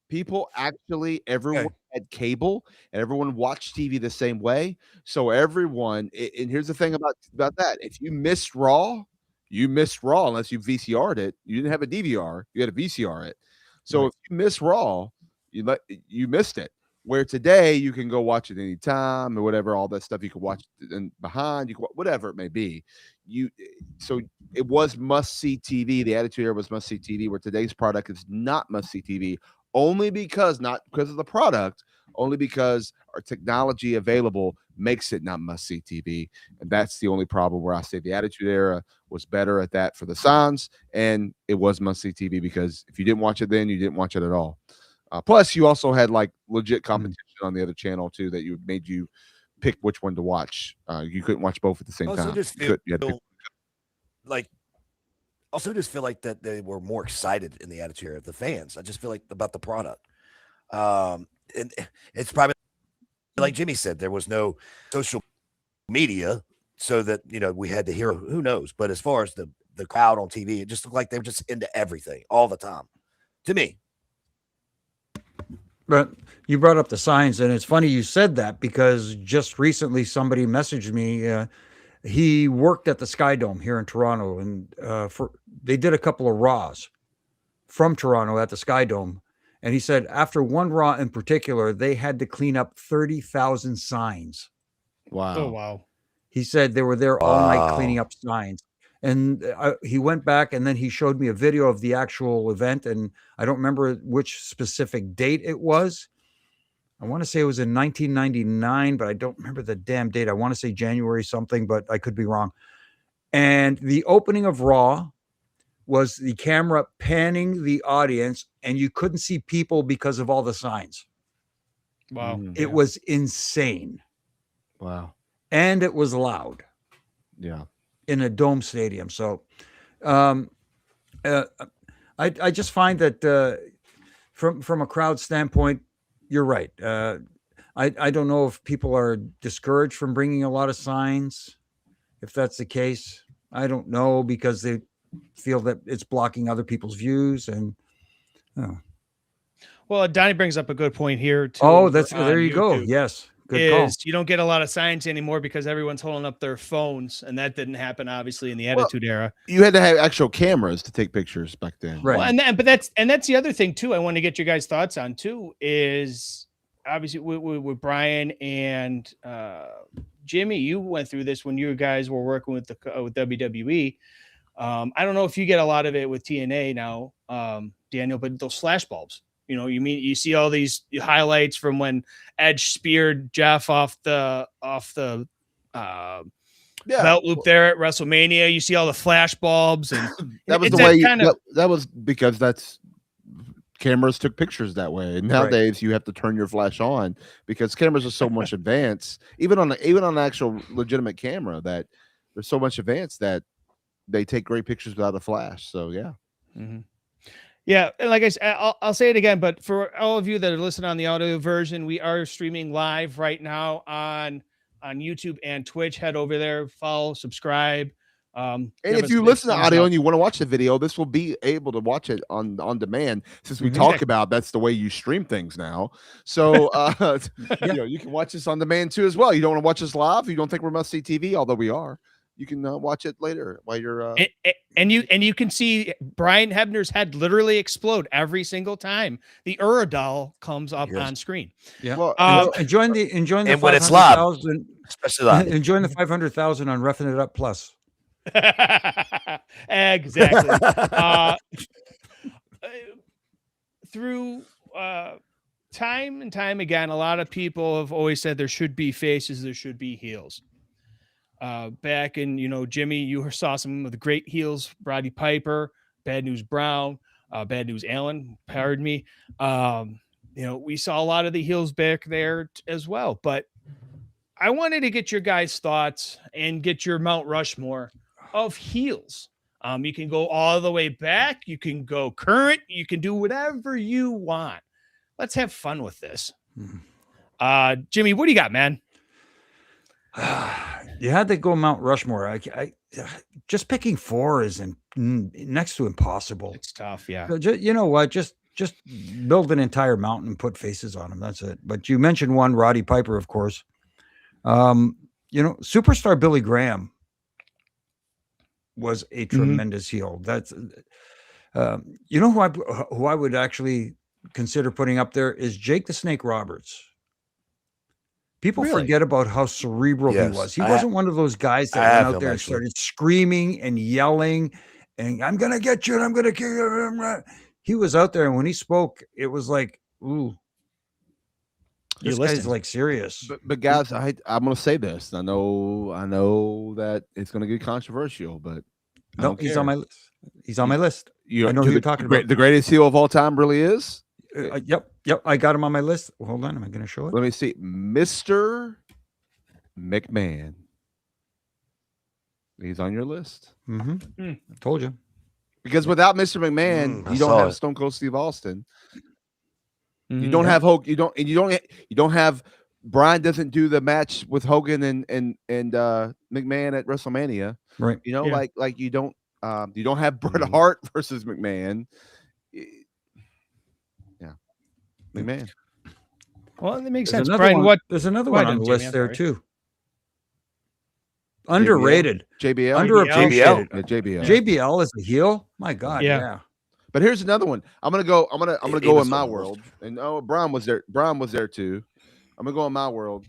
People actually, everyone had cable and everyone watched TV the same way. So everyone, and here's the thing about that: if you missed Raw, you missed Raw unless you VCR'd it. You didn't have a DVR; you had to VCR it. So if you miss Raw, you missed it. Where today you can go watch it anytime or whatever, all that stuff you can watch and behind you, whatever it may be. So it was must see TV. The Attitude Era was must see TV. Where today's product is not must see TV. Not because of the product, only because our technology available makes it not must-see TV. And that's the only problem where I say the Attitude Era was better at that for the signs, and it was must-see TV because if you didn't watch it then, you didn't watch it at all. Plus, you also had like legit competition on the other channel too that made you pick which one to watch. You couldn't watch both at the same time. Also, just feel like that they were more excited in the Attitude Era of the fans. I just feel like about the product. And it's probably like Jimmy said, there was no social media, so that we had to hear who knows. But as far as the crowd on TV, it just looked like they were just into everything all the time. To me. But you brought up the signs, and it's funny you said that because just recently somebody messaged me. He worked at the Sky Dome here in Toronto, and they did a couple of Raws from Toronto at the Sky Dome. And he said after one Raw in particular, they had to clean up 30,000 signs. Wow. Oh, wow. He said they were there all night cleaning up signs. And he went back and then he showed me a video of the actual event. And I don't remember which specific date it was. I want to say it was in 1999, but I don't remember the damn date. I want to say January something, but I could be wrong. And the opening of Raw was the camera panning the audience, and you couldn't see people because of all the signs. Wow. It was insane. Wow. And it was loud. Yeah. In a dome stadium. So I just find that from a crowd standpoint, you're right. I don't know if people are discouraged from bringing a lot of signs. If that's the case, I don't know, because they feel that it's blocking other people's views. And well, Donnie brings up a good point here too. Oh, there you go. Yes. Good call. You don't get a lot of signs anymore because everyone's holding up their phones, and that didn't happen obviously in the Attitude Era. You had to have actual cameras to take pictures back then, right? Well, but that's the other thing too. I want to get your guys' thoughts on too. Is obviously with Brian and Jimmy, you went through this when you guys were working with with WWE. I don't know if you get a lot of it with TNA now, Daniel, but those flash bulbs. You see all these highlights from when Edge speared Jeff off the belt loop there at WrestleMania. You see all the flash bulbs, and that was the way that was because cameras took pictures that way. And nowadays you have to turn your flash on because cameras are so much advanced, even on an actual legitimate camera, that there's so much advanced that they take great pictures without a flash. So yeah. Mm-hmm. Yeah, and like I said, I'll say it again, but for all of you that are listening on the audio version, we are streaming live right now on YouTube and Twitch. Head over there, follow, subscribe. And if you listen to audio and you want to watch the video, this will be able to watch it on demand. Since we talk about that's the way you stream things now. So you can watch this on demand too as well. You don't want to watch us live. You don't think we must see TV, although we are. You can watch it later while you're and you can see Brian Hebner's head literally explode every single time the Uradol comes up on screen. Yeah. Well, enjoying the and when it's live, especially live. Enjoying the 500,000 on Refin It Up Plus. Exactly. Through time and time again, a lot of people have always said there should be faces, there should be heels. Back in, Jimmy, you saw some of the great heels, Roddy Piper, Bad News Brown, Bad News Allen, pardon me. We saw a lot of the heels back there as well, but I wanted to get your guys' thoughts and get your Mount Rushmore of heels. You can go all the way back. You can go current. You can do whatever you want. Let's have fun with this. Jimmy, what do you got, man? You had to go Mount Rushmore. I just picking 4 is next to impossible. It's tough. Yeah. So you know what? Just build an entire mountain and put faces on them. That's it. But you mentioned one, Roddy Piper, of course. Superstar Billy Graham was a tremendous heel. That's who I would actually consider putting up there is Jake the Snake Roberts. People forget about how cerebral he was. He wasn't one of those guys that went out there and started screaming and yelling and I'm going to get you and I'm going to kill you. He was out there, and when he spoke, it was like, ooh, this guy's like serious. But guys, I'm going to say this. I know that it's going to get controversial, but no, he's on my list. He's on my list. I know who you're talking about. The greatest heel of all time really is? Yep. I got him on my list. Hold on. Am I going to show it? Let me see. Mr. McMahon. He's on your list. I told you. Because without Mr. McMahon, you don't have Stone Cold Steve Austin. You don't have Hogan. You don't have Bryan doesn't do the match with Hogan and McMahon at WrestleMania. Right. Like you don't have Bret Hart versus McMahon. Yeah. McMahon. Well, that makes sense. Brian, there's another one on the list there too. Underrated. JBL. Underappreciated. JBL. JBL is a heel. My God. Yeah. But here's another one. I'm gonna go in my world. And Brian was there. Brian was there too. I'm gonna go in my world.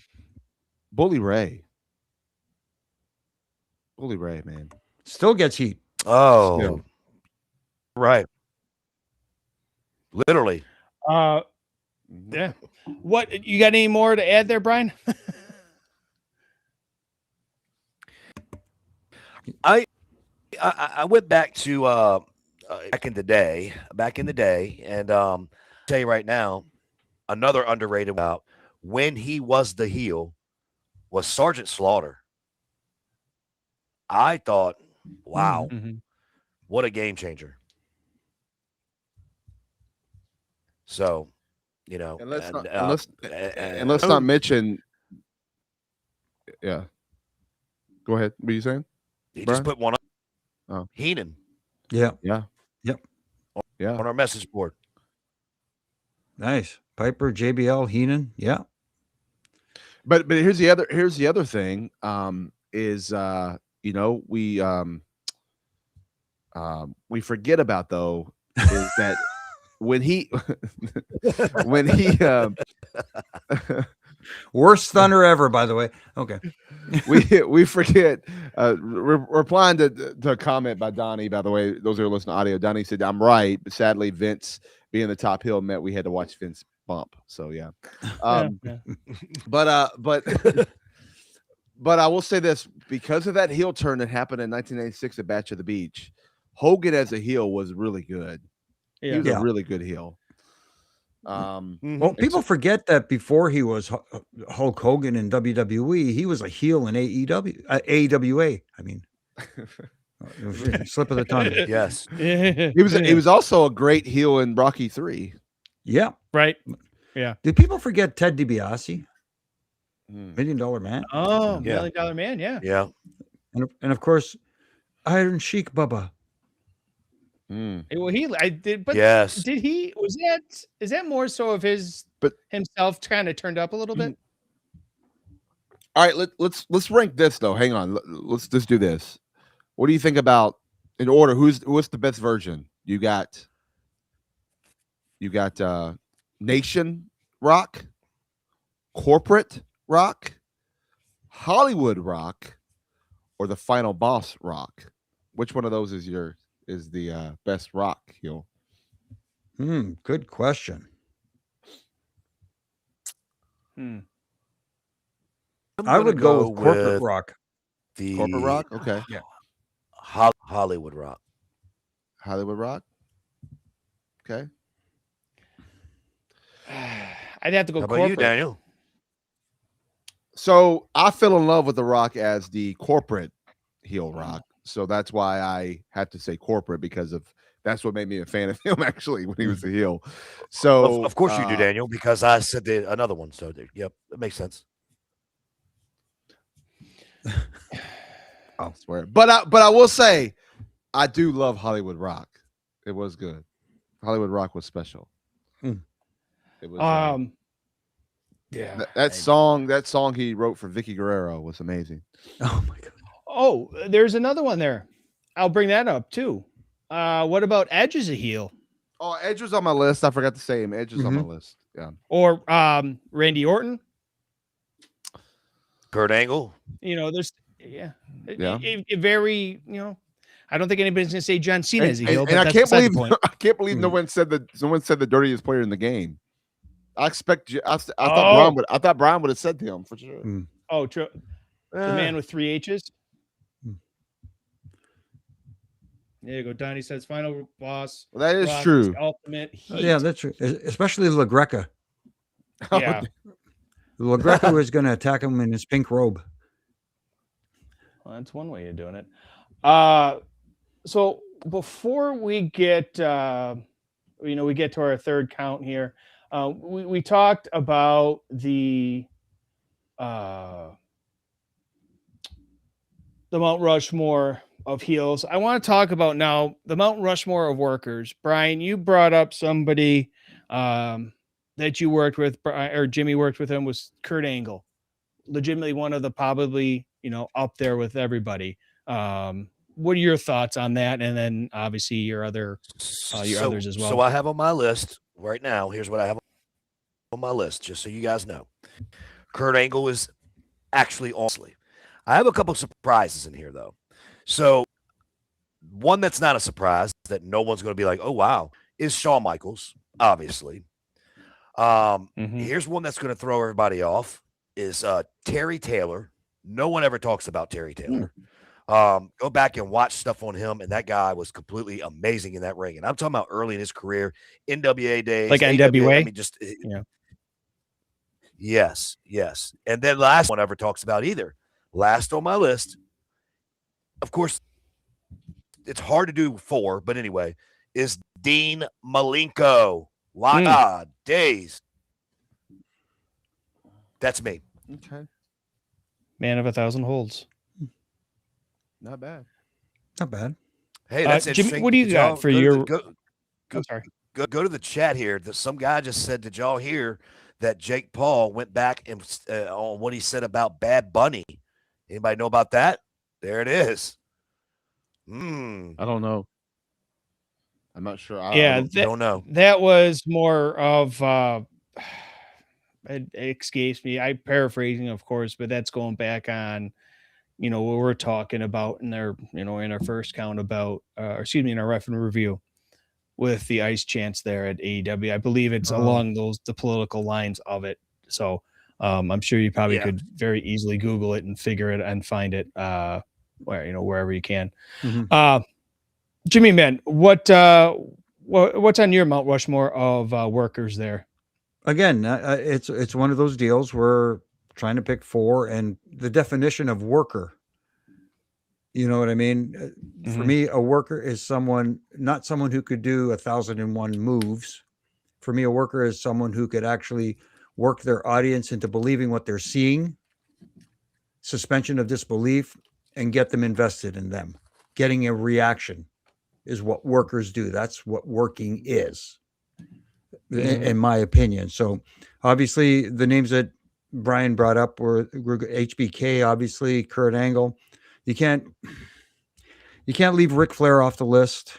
Bully Ray. Bully Ray, man. Still gets heat. Oh. Still. Right. Literally. Yeah. What you got any more to add there, Brian? I went back to back in the day, and tell you right now, another underrated about when he was the heel was Sergeant Slaughter. I thought, wow, what a game changer. So, and let's not mention, yeah. Go ahead. What are you saying? He just put one up. Oh. Heenan. Yeah. Yep. On our message board. Nice. Piper, JBL, Heenan. Yeah. But here's the other thing. We forget about though is that when he worst thunder ever, by the way. Okay. we forget replying to a comment by Donnie, by the way, those who are listening to audio. Donnie said, I'm right, but sadly Vince being the top heel meant we had to watch Vince bump. So yeah. But I will say this, because of that heel turn that happened in 1986 at Batch of the Beach, Hogan as a heel was really good. He was a really good heel. Well, people forget that before he was Hulk Hogan in WWE, he was a heel in AEWA. I mean, slip of the tongue. Yes, he was also a great heel in Rocky 3. Yeah, right. Yeah. Did people forget Ted DiBiase? $1 Million Man. Oh, $1 Million Man. Yeah. Yeah. And of course, Iron Sheik Bubba. Well, I did, but yes. Did he? Is that more so of himself kind of turned up a little bit? All right, let's rank this though. Hang on, let's just do this. What do you think about in order? What's the best version? You got Nation Rock, Corporate Rock, Hollywood Rock, or the Final Boss Rock? Which one of those is the best rock heel? Good question. I would go with Corporate Rock. Corporate Rock? Okay. Yeah. Hollywood Rock. Hollywood Rock? Okay. I'd have to go How corporate. about you, Daniel? So I fell in love with The Rock as the corporate heel Rock. So that's why I had to say corporate, because that's what made me a fan of him actually when he was a heel. So of course you do, Daniel, because I said another one. So yep, that makes sense. I swear. But I will say, I do love Hollywood Rock. It was good. Hollywood Rock was special. Mm. It was. Yeah. That song he wrote for Vicky Guerrero was amazing. Oh my god. Oh, there's another one there. I'll bring that up too. What about Edge as a heel? Oh, Edge was on my list. I forgot to say him. Edge was on my list. Yeah. Or Randy Orton. Kurt Angle. There's a very, I don't think anybody's gonna say John Cena as a heel. And I can't believe no Mm. one said the dirtiest player in the game. I thought Brian would have said to him for sure. Mm. Oh, true. The man with 3 H's. Mm. There you go. Donnie says final boss. Well, that is Rock true. Ultimate Heat. Yeah, that's true. Especially LaGreca. Yeah. LaGreca was going to attack him in his pink robe. Well, that's one way of doing it. So before we get, we get to our third count here. We talked about the Mount Rushmore of heels. I want to talk about now the Mount Rushmore of workers. Brian, you brought up somebody that you worked with, or Jimmy worked with him, was Kurt Angle. Legitimately one of the probably, up there with everybody. What are your thoughts on that? And then obviously your others as well. So I have on my list right now. Here's what I have on my list, just so you guys know. Kurt Angle is actually honestly. I have a couple of surprises in here though. So one that's not a surprise that no one's going to be like, oh wow, is Shawn Michaels, obviously. Here's one that's going to throw everybody off is Terry Taylor. No one ever talks about Terry Taylor. Go back and watch stuff on him, and that guy was completely amazing in that ring. And I'm talking about early in his career, NWA days, like NWA. I mean, just yes. And then last one ever talks about either. Last on my list, of course, it's hard to do 4, but anyway, is Dean Malenko. God days. That's me. Okay. Man of 1,000 holds. Not bad. Not bad. Hey, that's Jimmy, interesting. what do you got for your? Go to the chat here. Some guy just said, "Did y'all hear that Jake Paul went back and on what he said about Bad Bunny?" Anybody know about that? There it is. I don't know. I'm not sure. I don't know. That was more of it escapes me. I'm paraphrasing, of course, but that's going back on, what we're talking about in our, in our first count about, in our Refin review with the ice chants there at AEW. I believe it's along the political lines of it. So I'm sure you probably could very easily Google it and figure it and find it wherever you can. Jimmy, man, what's on your Mount Rushmore of workers there? Again, it's one of those deals where trying to pick 4, and the definition of worker, you know what I mean? For me, a worker is not someone who could do 1,001 moves. For me, a worker is someone who could actually work their audience into believing what they're seeing, suspension of disbelief, and get them invested in them. Getting a reaction is what workers do. That's what working is, in my opinion. So obviously the names that Brian brought up were HBK, obviously Kurt Angle. You can't leave Ric Flair off the list.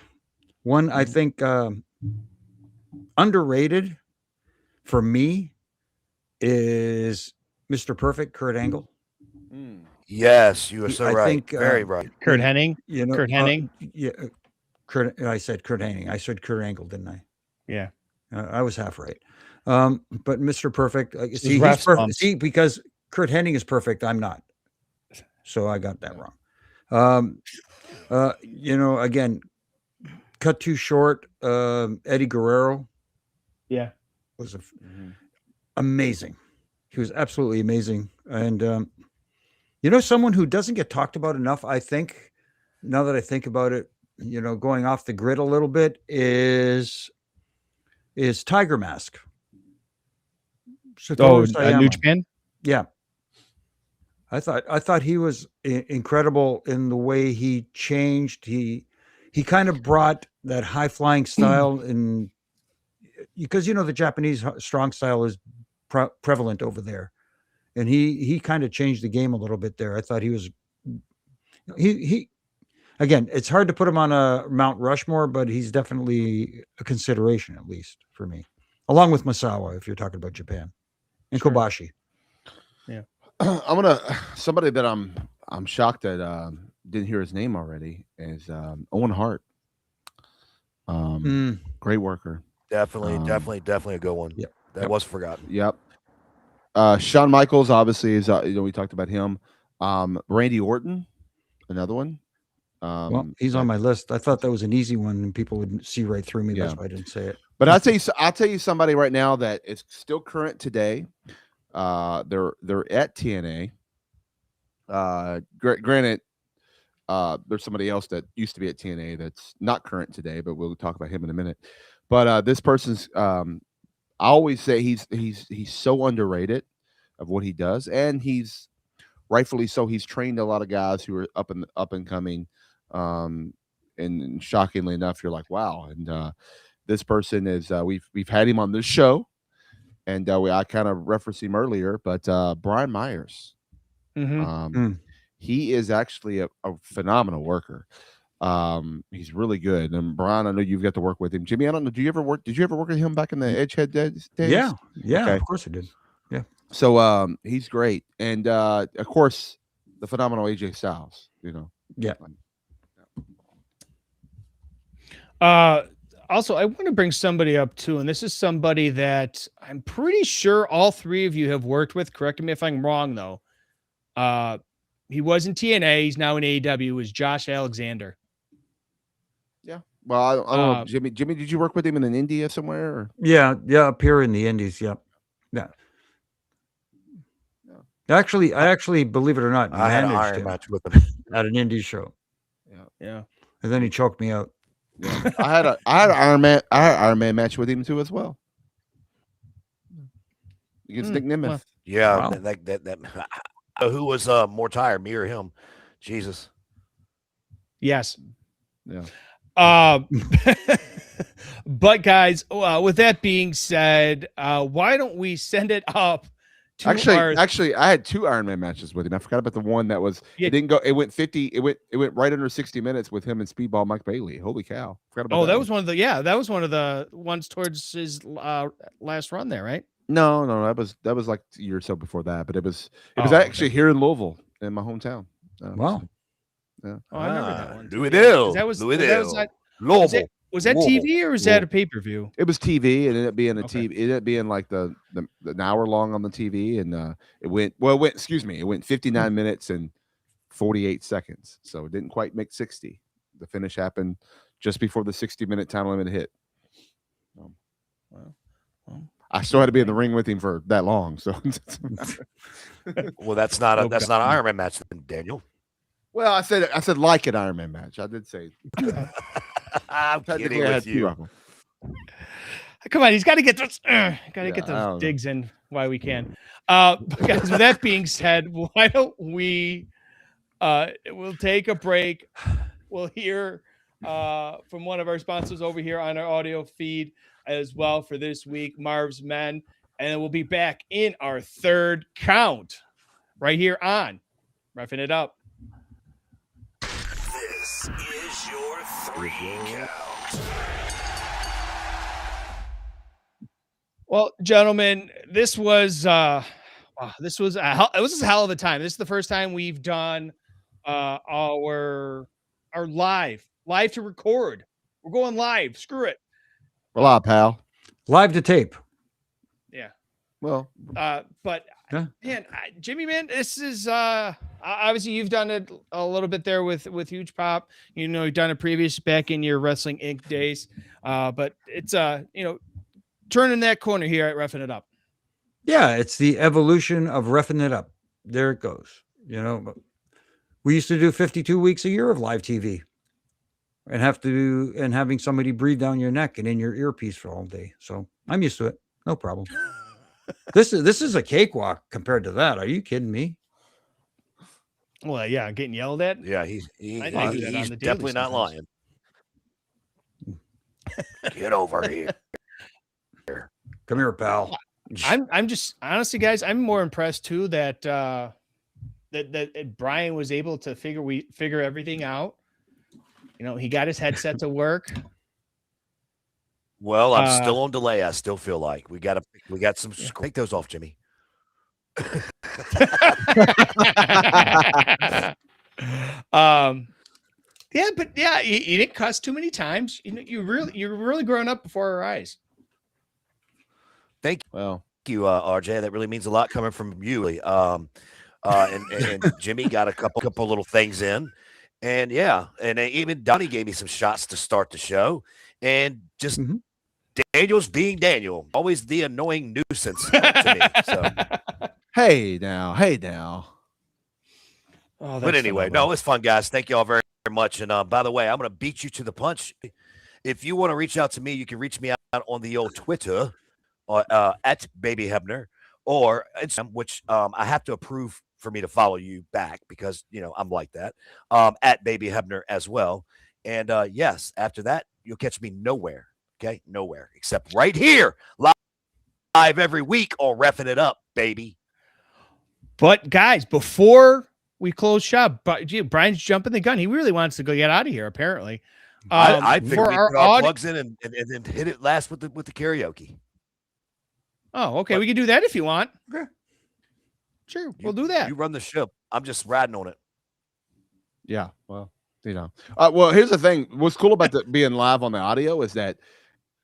One, I think, underrated for me is Mr. Perfect, Kurt Angle. Yes, you are so right. Think, very right. Kurt Hennig. Kurt Hennig. I said Kurt Hennig. I said Kurt Angle, didn't I? Yeah. I was half right. But Mr. Perfect, he's perfect. See, because Kurt Hennig is perfect, I'm not. So I got that wrong. Again, cut too short. Eddie Guerrero. Yeah. Was amazing. He was absolutely amazing. And, someone who doesn't get talked about enough, I think, now that I think about it, going off the grid a little bit is Tiger Mask. New Japan? Yeah. I thought he was incredible in the way he changed. He kind of brought that high flying style in, because the Japanese strong style is prevalent over there, and he kind of changed the game a little bit there. I thought he was he again. It's hard to put him on a Mount Rushmore, but he's definitely a consideration, at least for me, along with Masawa if you're talking about Japan, and Sure. Kobashi. Yeah. Somebody that I'm shocked that didn't hear his name already is Owen Hart. Great worker. Definitely a good one. Yep. That was forgotten. Yep. Shawn Michaels obviously is we talked about him. Randy Orton, another one. Well, he's on my list. I thought that was an easy one, and people would see right through me. Yeah. That's why I didn't say it. But I'll tell you somebody right now that is still current today. They're at TNA. Granted, there's somebody else that used to be at TNA that's not current today, but we'll talk about him in a minute. But this person's I always say he's so underrated of what he does, and he's rightfully so. He's trained a lot of guys who are up and coming. And shockingly enough, you're like, wow. And this person is we've had him on this show, and I kind of referenced him earlier, but Brian Myers. He is actually a phenomenal worker. He's really good. And Brian, I know you've got to work with him. Jimmy, I don't know. Did you ever work with him back in the Edgehead days? Yeah, Okay. Of course I did. Yeah. So he's great, and of course the phenomenal AJ Styles. Yeah. Also, I want to bring somebody up too, and this is somebody that I'm pretty sure all three of you have worked with. Correct me if I'm wrong, though. He was in TNA. He's now in AEW. Is Josh Alexander? Yeah. Well, I don't know. Jimmy, did you work with him in India somewhere? Or? Yeah, up here in the Indies. Yep. Yeah. Actually, believe it or not, I had an managed iron him match with him. at an indie show. Yeah. And then he choked me out. Yeah. I had an Iron Man match with him too as well. Against Nick Nemeth. Well, Yeah, Wow. that who was more tired, me or him? Jesus. Yes. Yeah. But guys, with that being said, why don't we send it up to Actually, I had 2 Iron Man matches with him. I forgot about the one that was it didn't go. It went 50. It went right under 60 minutes with him and Speedball Mike Bailey. Holy cow! Forgot about that was one of the ones towards his last run there, right? No, that was like a year or so before that. But it was actually here in Louisville, in my hometown. Wow. Yeah. Oh, I remember that one. Louisville. Was that TV or was that a pay-per-view? It was TV. It ended up being Okay. TV. It ended up being like the an hour long on the TV, and it went 59 minutes and 48 seconds. So it didn't quite make 60. The finish happened just before the 60-minute time limit hit. Well, I still had to be in the ring with him for that long. So, Well, that's not an Iron Man match, then, Daniel. well, I said like an Iron Man match. I did say. I'm kidding Technically, I had with 2 you. of them. come on, he's got to get those. Get I those don't digs in while we can. But guys, with that being said, why don't we? We'll take a break. We'll hear from one of our sponsors over here on our audio feed as well for this week, Marv's Men, and then we'll be back in our third count right here on Refin It Up. This is your 3 count. Well, gentlemen, this was a hell of a time. This is the first time we've done our live to record. We're going live. Screw it. Well, up, pal. Live to tape. Yeah. Well, But Yeah. man, Jimmy, man, this is obviously you've done it a little bit there with Huge Pop. You've done it previous back in your Wrestling Inc. days. But it's turning that corner here at Refin It Up. Yeah, it's the evolution of Reffing It Up. There it goes. We used to do 52 weeks a year of live TV and having somebody breathe down your neck and in your earpiece for all day. So I'm used to it. No problem. This is a cakewalk compared to that. Are you kidding me? Well, yeah, getting yelled at. Yeah, I do that he's on the daily definitely not sometimes. lying. Get over here. Come here, pal. I'm just honestly, guys, I'm more impressed too that that Brian was able to figure everything out. You know, he got his headset to work. Well, I'm still on delay. I still feel like we got some. Yeah. Take those off, Jimmy. Yeah, but yeah, you didn't cuss too many times. You know, you're really growing up before our eyes. Thank you, RJ. That really means a lot coming from you. And Jimmy got a couple little things in, and yeah, and even Donnie gave me some shots to start the show, and just Daniel's being Daniel, always the annoying nuisance to me. So Hey now. Oh, but anyway, no, it's fun, guys. Thank you all very much. And by the way, I'm going to beat you to the punch. If you want to reach out to me, you can reach me out on the old Twitter at Baby Hebner or Instagram, which I have to approve for me to follow you back because, you know, I'm like that, at Baby Hebner as well. And yes, after that, you'll catch me nowhere. Okay, nowhere except right here, live every week on Refin It Up, baby. But guys, before we close shop, Brian's jumping the gun. He really wants to go get out of here. Apparently, I figured for we our put our plugs in and then hit it last with the karaoke. Oh, okay, we can do that if you want. Okay, sure, we'll do that. You run the ship. I'm just riding on it. Yeah, well, you know. Well, here's the thing. What's cool about being live on the audio is that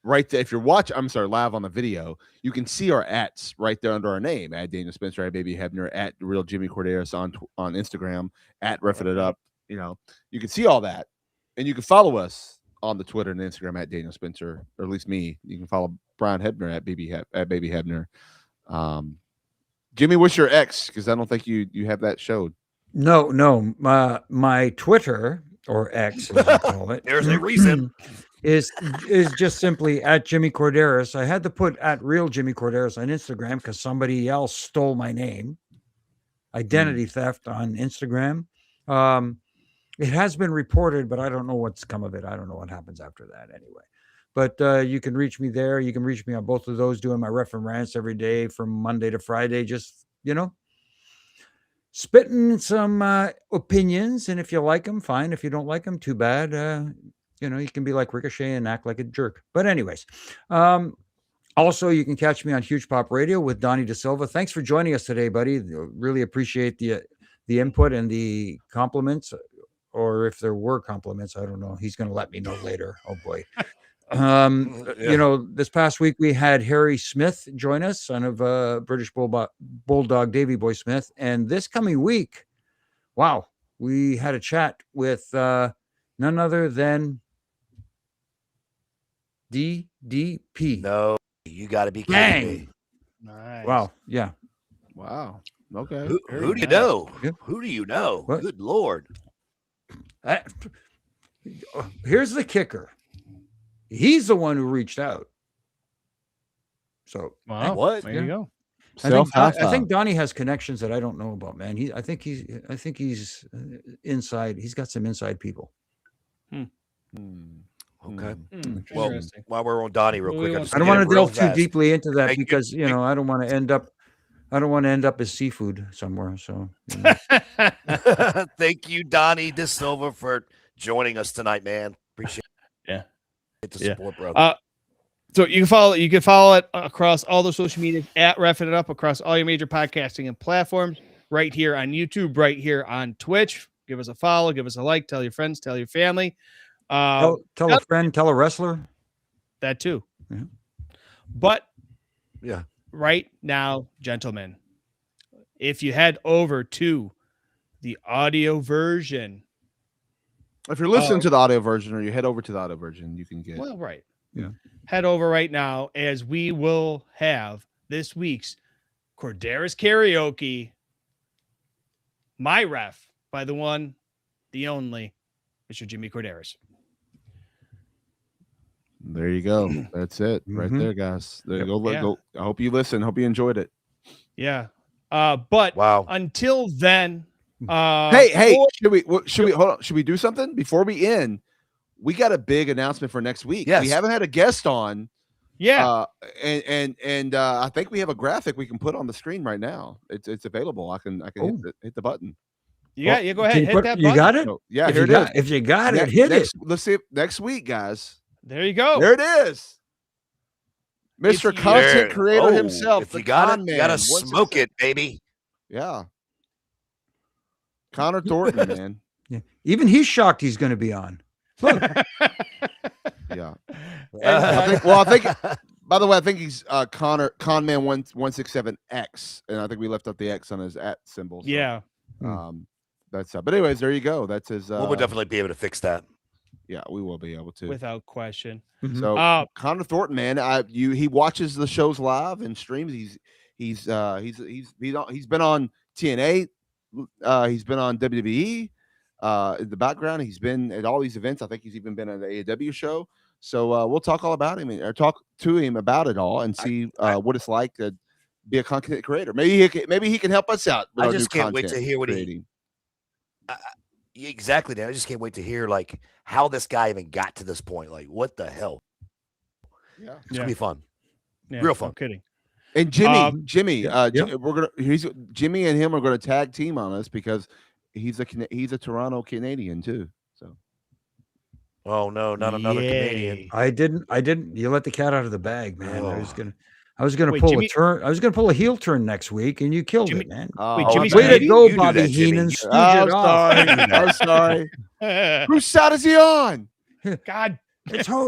right there, if you're watching, I'm sorry, live on the video, you can see our ats right there under our name, at Daniel Spencer, at Baby Hebner, at Real Jimmy Corderas on Instagram, at Refin It Up. You know, you can see all that, and you can follow us on the Twitter and Instagram at Daniel Spencer, or at least me. You can follow Brian Hebner at Baby Hebner. Jimmy, what's your X? Because I don't think you have that showed. No. My Twitter or X, as you call it. There's a reason. Is just simply at Jimmy Corderas. I had to put at Real Jimmy Corderas on Instagram because somebody else stole my name. Identity theft on Instagram. It has been reported, but I don't know what's come of it. I don't know what happens after that anyway. But you can reach me there. You can reach me on both of those, doing my ref and rants every day from Monday to Friday. Just, you know, spitting some opinions. And if you like them, fine. If you don't like them, too bad. You know, you can be like Ricochet and act like a jerk. But anyways, also, you can catch me on Huge Pop Radio with Donnie DeSilva. Thanks for joining us today, buddy. Really appreciate the input and the compliments, or if there were compliments, I don't know. He's going to let me know later. Oh, boy. You know, this past week we had Harry Smith join us, son of British Bulldog Davy Boy Smith. And this coming week, wow, we had a chat with none other than DDP. No, you got to be kidding me. Nice. Wow. Yeah. Wow. Okay. Who do you know? Yeah. Who do you know? What? Good Lord. Here's the kicker. He's the one who reached out. So Wow. What? There you go. I think Donnie has connections that I don't know about, man. I think he's inside. He's got some inside people. Okay. Well, Interesting. while we're on Donnie, real quick, I don't want to delve too deeply into that because you know I don't want to end up as seafood somewhere. So you know. Thank you, Donnie DeSilva, for joining us tonight, man. Appreciate the support, brother. So you can follow it across all the social media at Refin It Up across all your major podcasting and platforms, right here on YouTube, right here on Twitch. Give us a follow, give us a like, tell your friends, tell your family. Tell a friend, tell a wrestler. That too. Yeah. But yeah, right now, gentlemen, if you head over to the audio version. If you're listening to the audio version, or you head over to the audio version, you can get. Well, right. Yeah. Head over right now, as we will have this week's Corderas Karaoke. My ref by the one, the only, Mr. Jimmy Corderas. There you go. That's it right there, guys. There you go. Go. I hope you listen. Hope you enjoyed it. Yeah. But wow. Until then, Hey, or- should we hold on? Should we do something before we end? We got a big announcement for next week. Yes. We haven't had a guest on. yeah. And I think we have a graphic we can put on the screen right now. It's available. I can hit the button. You go ahead. Can you Hit put- that you button. got it? So, yeah, if here you it got, is. If you got it, Next- hit next- it. Let's see next week, guys. There you go. There it is. Mr. It's- Content Creator Oh, himself. If the you got con it, man. you gotta Once smoke it's- it, baby. Yeah. Connor Thornton, man. Yeah. Even he's shocked he's going to be on. Look, Yeah. And, I think. By the way, I think he's Conman 167X, and I think we left out the X on his @ symbol. So, yeah. That's but anyways, there you go. That's his. We'll definitely be able to fix that. Yeah, we will be able to. Without question. So Connor Thornton, man, he watches the shows live and streams. He's been on TNA. He's been on WWE. In the background, he's been at all these events. I think he's even been at the AEW show. So we'll talk all about him or talk to him about it all and see what it's like to be a content creator. Maybe he can help us out. With I our just new can't wait to content hear what creating. Exactly, Dan. I just can't wait to hear like how this guy even got to this point. Like, what the hell? Yeah, It's gonna be fun. Yeah, Real fun. No kidding. And Jimmy, yeah. Jimmy and him are gonna tag team on us because he's a Toronto Canadian too. So Oh no, not another Canadian. Yay. I didn't. You let the cat out of the bag, man. I was gonna Wait, pull Jimmy- a turn. I was gonna pull a heel turn next week, and you killed Jimmy- it, man. Wait, Jimmy's Way to Canadian? go, You do Bobby that, Jimmy. Heenan. You- Stooge I'm it off. sorry. I'm sorry. Whose side is he on? God,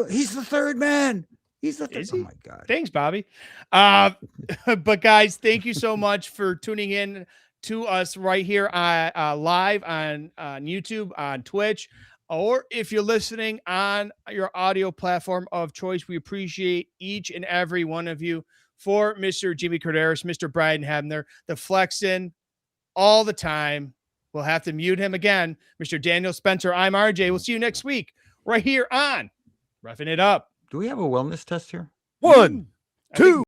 He's the third man. He's the third. Is Oh he? my god. thanks, Bobby. But guys, thank you so much for tuning in to us right here live on YouTube, on Twitch, or if you're listening on your audio platform of choice. We appreciate each and every one of you. For Mr. Jimmy Corderas, Mr. Brian Hebner, the flexing all the time. We'll have to mute him again. Mr. Daniel Spencer, I'm RJ. We'll see you next week right here on Refin It Up. Do we have a wellness test here? 1, I think 2.